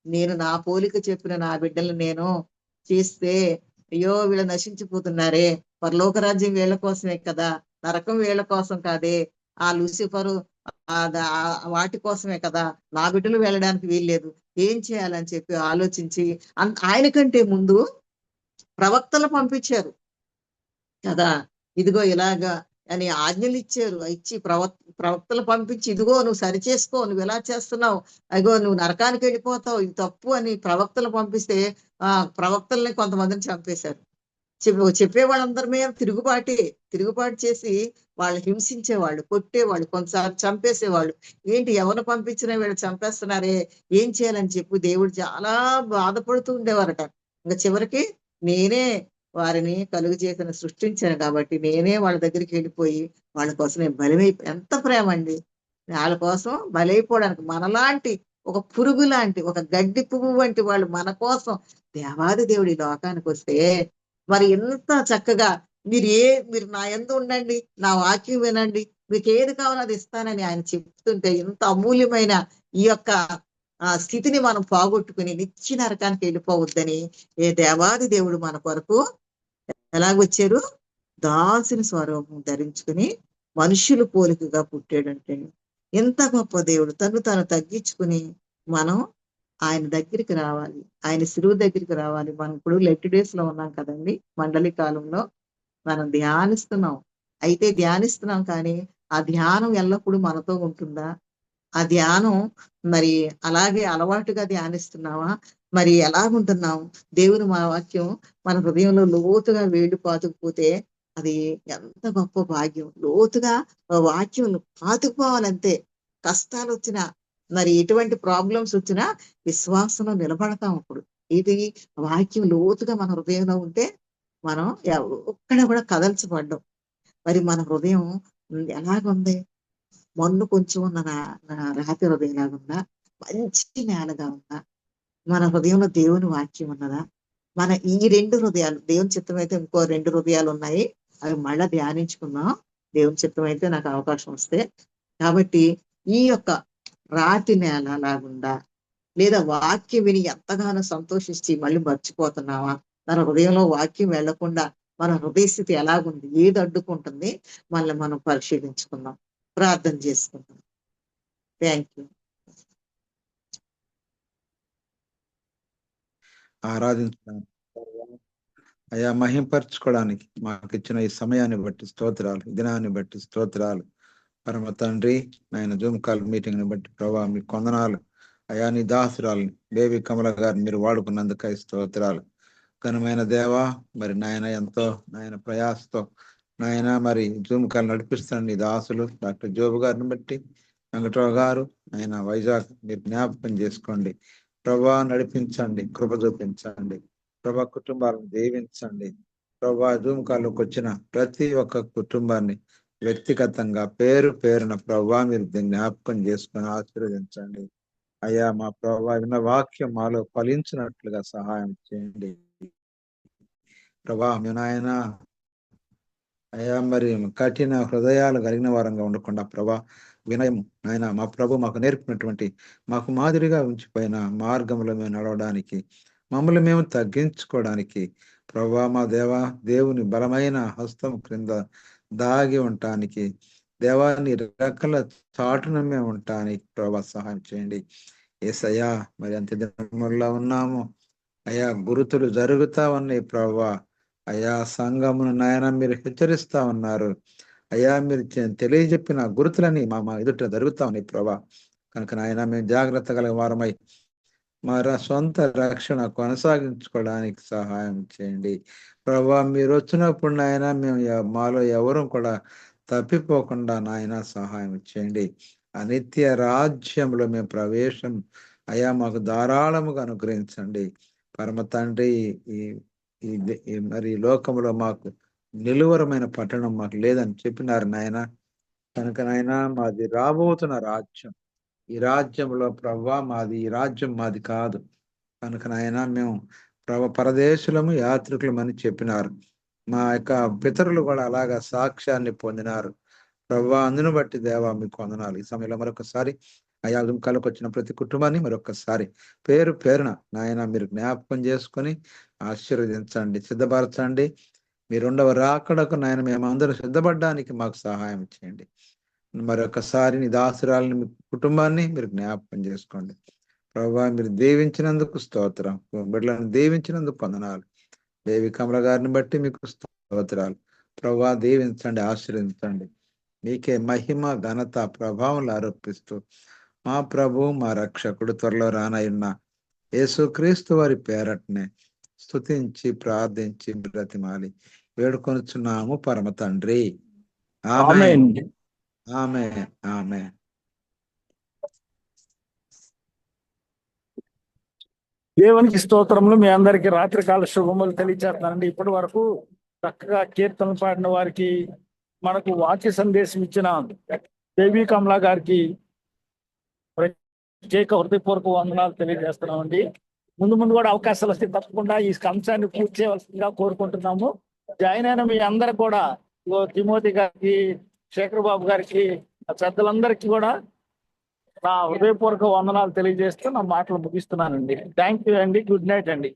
నేను నా పోలిక చెప్పిన నా బిడ్డలు నేను చేస్తే అయ్యో వీళ్ళు నశించిపోతున్నారే, పరలోక రాజ్యం వీళ్ళ కోసమే కదా, నరకం వీళ్ళ కోసం కాదే, ఆ లూసిఫరు వాటి కోసమే కదా, నా బిడ్డలు వెళ్ళడానికి వీల్లేదు, ఏం చేయాలని చెప్పి ఆలోచించి ఆయన కంటే ముందు ప్రవక్తలు పంపించారు కదా, ఇదిగో ఇలాగా అని ఆజ్ఞలు ఇచ్చి ప్రవక్తలు పంపించి ఇదిగో నువ్వు సరిచేసుకో, నువ్వు ఎలా చేస్తున్నావు, అదిగో నువ్వు నరకానికి వెళ్ళిపోతావు, ఇది తప్పు అని ప్రవక్తలు పంపిస్తే ప్రవక్తల్ని కొంతమందిని చంపేశారు. చెప్పే వాళ్ళందరి మీద తిరుగుబాటు చేసి వాళ్ళు హింసించేవాళ్ళు, కొట్టేవాళ్ళు, కొంతసారి చంపేసేవాళ్ళు. ఏంటి ఎవరు పంపించినా వీళ్ళు చంపేస్తున్నారే, ఏం చేయాలని చెప్పి దేవుడు చాలా బాధపడుతూ ఉండేవారట. ఇంకా చివరికి నేనే వారిని కలుగు చేసిన సృష్టించాను కాబట్టి నేనే వాళ్ళ దగ్గరికి వెళ్ళిపోయి వాళ్ళ కోసం నేను ఎంత ప్రేమ అండి. వాళ్ళ కోసం బలైపోవడానికి మనలాంటి ఒక పురుగు లాంటి ఒక గడ్డి పువ్వు వంటి వాళ్ళు మన కోసం దేవాది దేవుడి లోకానికి వస్తే మరి ఎంత చక్కగా మీరు నా యందు ఉండండి, నా వాక్యం వినండి, మీకు ఏది కావాలో అది ఇస్తానని ఆయన చెప్తుంటే ఇంత అమూల్యమైన ఈ యొక్క స్థితిని మనం పోగొట్టుకుని నిత్య నరకానికి వెళ్ళిపోవద్దని ఏ దేవాది దేవుడు మన కొరకు ఎలాగొచ్చారు? దాసుని స్వరూపం ధరించుకుని మనుషులు పోలికగా పుట్టాడంటే ఎంత గొప్ప దేవుడు. తను తగ్గించుకుని మనం ఆయన దగ్గరికి రావాలి, ఆయన శిలువ దగ్గరికి రావాలి. మనం ఇప్పుడు లెట్ డేస్ లో ఉన్నాం కదండి, మండలి కాలంలో మనం ధ్యానిస్తున్నాం. అయితే ధ్యానిస్తున్నాం కానీ ఆ ధ్యానం ఎల్లప్పుడూ మనతో ఉంటుందా? ఆ ధ్యానం మరి అలాగే అలవాటుగా ధ్యానిస్తున్నావా? మరి ఎలాగుంటున్నాం? దేవుని మా వాక్యం మన హృదయంలో లోతుగా వేడి పాతుకుపోతే అది ఎంత గొప్ప భాగ్యం. లోతుగా వాక్యం పాతుకుపోవాలంతే. కష్టాలు వచ్చినా మరి ఎటువంటి ప్రాబ్లమ్స్ వచ్చినా విశ్వాసంలో నిలబడతాం. అప్పుడు ఇది వాక్యం లోతుగా మన హృదయంలో ఉంటే మనం ఒక్కడ కూడా కదల్చబడ్డం. మరి మన హృదయం ఎలాగుంది? మొన్ను కొంచెం ఉన్న రాతి హృదయంలాగా ఉందా? మంచి నేలగా ఉందా? మన హృదయంలో దేవుని వాక్యం ఉన్నదా? మన ఈ 2 హృదయాలు, దేవుని చిత్తం అయితే ఇంకో 2 హృదయాలు ఉన్నాయి, అవి మళ్ళా ధ్యానించుకుందాం దేవుని చిత్తం అయితే నాకు అవకాశం వస్తే. కాబట్టి ఈ యొక్క రాతి నేల లాగుందా, లేదా వాక్యం విని ఎంతగానో సంతోషించి మళ్ళీ మర్చిపోతున్నావా? మన హృదయంలో వాక్యం వెళ్లకుండా మన హృదయ స్థితి ఎలాగుంది, ఏది అడ్డుకుంటుంది, మళ్ళీ మనం పరిశీలించుకుందాం, ప్రార్థన చేసుకుందాం. Thank you. ఆరాధించడానికి అయా మహింపరచుకోవడానికి మాకు ఇచ్చిన ఈ సమయాన్ని బట్టి స్తోత్రాలు, దినాన్ని బట్టి స్తోత్రాలు. పరమ తండ్రి, నాయన జూమ్ కాల్ మీటింగ్ ని బట్టి ప్రభావ మీకు కొందనాలు. అయా నీ దాసురాలని బేబీ కమల గారిని మీరు వాడుకున్నందుకై స్తోత్రాలు. ఘనమైన దేవా, మరి నాయన ఎంతో నాయన ప్రయాసతో నాయన మరి జూమ్ కాల్ నడిపిస్తాను నీ దాసులు డాక్టర్ జోబు గారిని బట్టి, వెంకటరావు గారు ఆయన వైజాగ్ మీరు జ్ఞాపకం చేసుకోండి ప్రభా, నడిపించండి, కృప చూపించండి ప్రభా, కుటుంబాలను దీవించండి ప్రభా. జూమ్ కాల్లోకి వచ్చిన ప్రతి ఒక్క కుటుంబాన్ని వ్యక్తిగతంగా పేరు పేరున ప్రభా మీరు జ్ఞాపకం చేసుకొని ఆశీర్వదించండి అయ్యా. మా ప్రభా విన్న వాక్యం మాలో ఫలించినట్లుగా సహాయం చేయండి ప్రభా. మీ నాయన అయ్యా మరి కఠిన హృదయాలు కలిగిన వారంగా ఉండకుండా ప్రభా వినయం ఆయన మా ప్రభు మాకు నేర్పినటువంటి మాకు మాదిరిగా ఉంచిపోయిన మార్గంలో మేము నడవడానికి, మమ్మల్ని మేము తగ్గించుకోవడానికి ప్రభా మా దేవా, దేవుని బలమైన హస్తం క్రింద దాగి ఉండటానికి, దేవాన్ని రెక్కల చాటున మేము ఉండటానికి ప్రభా సహాయం చేయండి యేసయ్యా. మరి అంత్య దినముల్లో ఉన్నాము అయ్యా, గురుతులు జరుగుతా ఉన్నాయి ప్రభా. అయ్యా సంఘమును నాయన మీరు హెచ్చరిస్తా ఉన్నారు అయ్యా, మీరు తెలియజెప్పిన గురుతులని మా ఎదుట జరుగుతా ఉన్నాయి ప్రభా. కనుక నాయన మేము జాగ్రత్త గల వారమై మా సొంత రక్షణ కొనసాగించుకోవడానికి సహాయం చేయండి ప్రభా. మీరు వచ్చినప్పుడు నాయన మేము మాలో ఎవరు కూడా తప్పిపోకుండా నాయన సహాయం చేయండి. అనిత్య రాజ్యంలో మేము ప్రవేశం అయ్యా మాకు ధారాళముగా అనుగ్రహించండి పరమ తండ్రి. మరి లోకంలో మాకు నిలువరమైన పట్టణం మాకు లేదని చెప్పినారు నాయన. కనుక నాయన మాది రాబోతున్న రాజ్యం, ఈ రాజ్యంలో ప్రభా మాది, ఈ రాజ్యం మాది కాదు. కనుక నాయన మేము పరదేశులము యాత్రికులమని చెప్పినారు. మా యొక్క పితరులు కూడా అలాగా సాక్ష్యాన్ని పొందినారు ప్రభా. అందును బట్టి దేవా మీకు వందనాలు. ఈ సమయంలో మరొకసారి అయా దుంకాలకు వచ్చిన ప్రతి కుటుంబాన్ని మరొకసారి పేరు పేరున నాయన మీరు జ్ఞాపకం చేసుకొని ఆశీర్వదించండి, సిద్ధపరచండి. మీ 2వ రాకడకు నాయన మేమందరూ సిద్ధపడడానికి మాకు సహాయం చేయండి. మరొకసారి నీ దాసురాలని మీ కుటుంబాన్ని మీరు జ్ఞాపకం చేసుకోండి ప్రభా. మీరు దీవించినందుకు స్తోత్రం, బిడ్డలను దీవించినందుకు వందనాలు. దేవి కమల గారిని బట్టి మీకు స్తోత్రాలు ప్రభా. దీవించండి, ఆశీర్వదించండి. మీకే మహిమ ఘనత ప్రభావం ఆరోపిస్తూ మా ప్రభు మా రక్షకుడు త్వరలో రానయున్న యేసుక్రీస్తు వారి పేరట్నే స్తుతించి ప్రార్థించి బ్రతిమాలి వేడుకొనుచున్నాము పరమ తండ్రి. ఆమేన్, ఆమేన్, ఆమేన్. దేవునికి స్తోత్రములు. మీ అందరికి రాత్రికాల శుభములు తెలియజేస్తానండి. ఇప్పటి వరకు చక్కగా కీర్తనలు పాడిన వారికి, మనకు వాక్య సందేశం ఇచ్చిన దేవి కమలా గారికి ప్రత్యేక హృదయపూర్వక వందనాలు తెలియజేస్తున్నామండి. ముందు ముందు కూడా అవకాశాలు వస్తే తప్పకుండా ఈ అంశాన్ని పూర్తి చేయవలసిందిగా కోరుకుంటున్నాము. జాయిన్ అయిన మీ అందరికి కూడా, తిమోతి గారికి, శేఖర్ బాబు గారికి, పెద్దలందరికీ కూడా నా హృదయపూర్వక వందనాలు తెలియజేస్తూ నా మాటలు ముగిస్తున్నానండి. థ్యాంక్ యూ అండి. గుడ్ నైట్ అండి.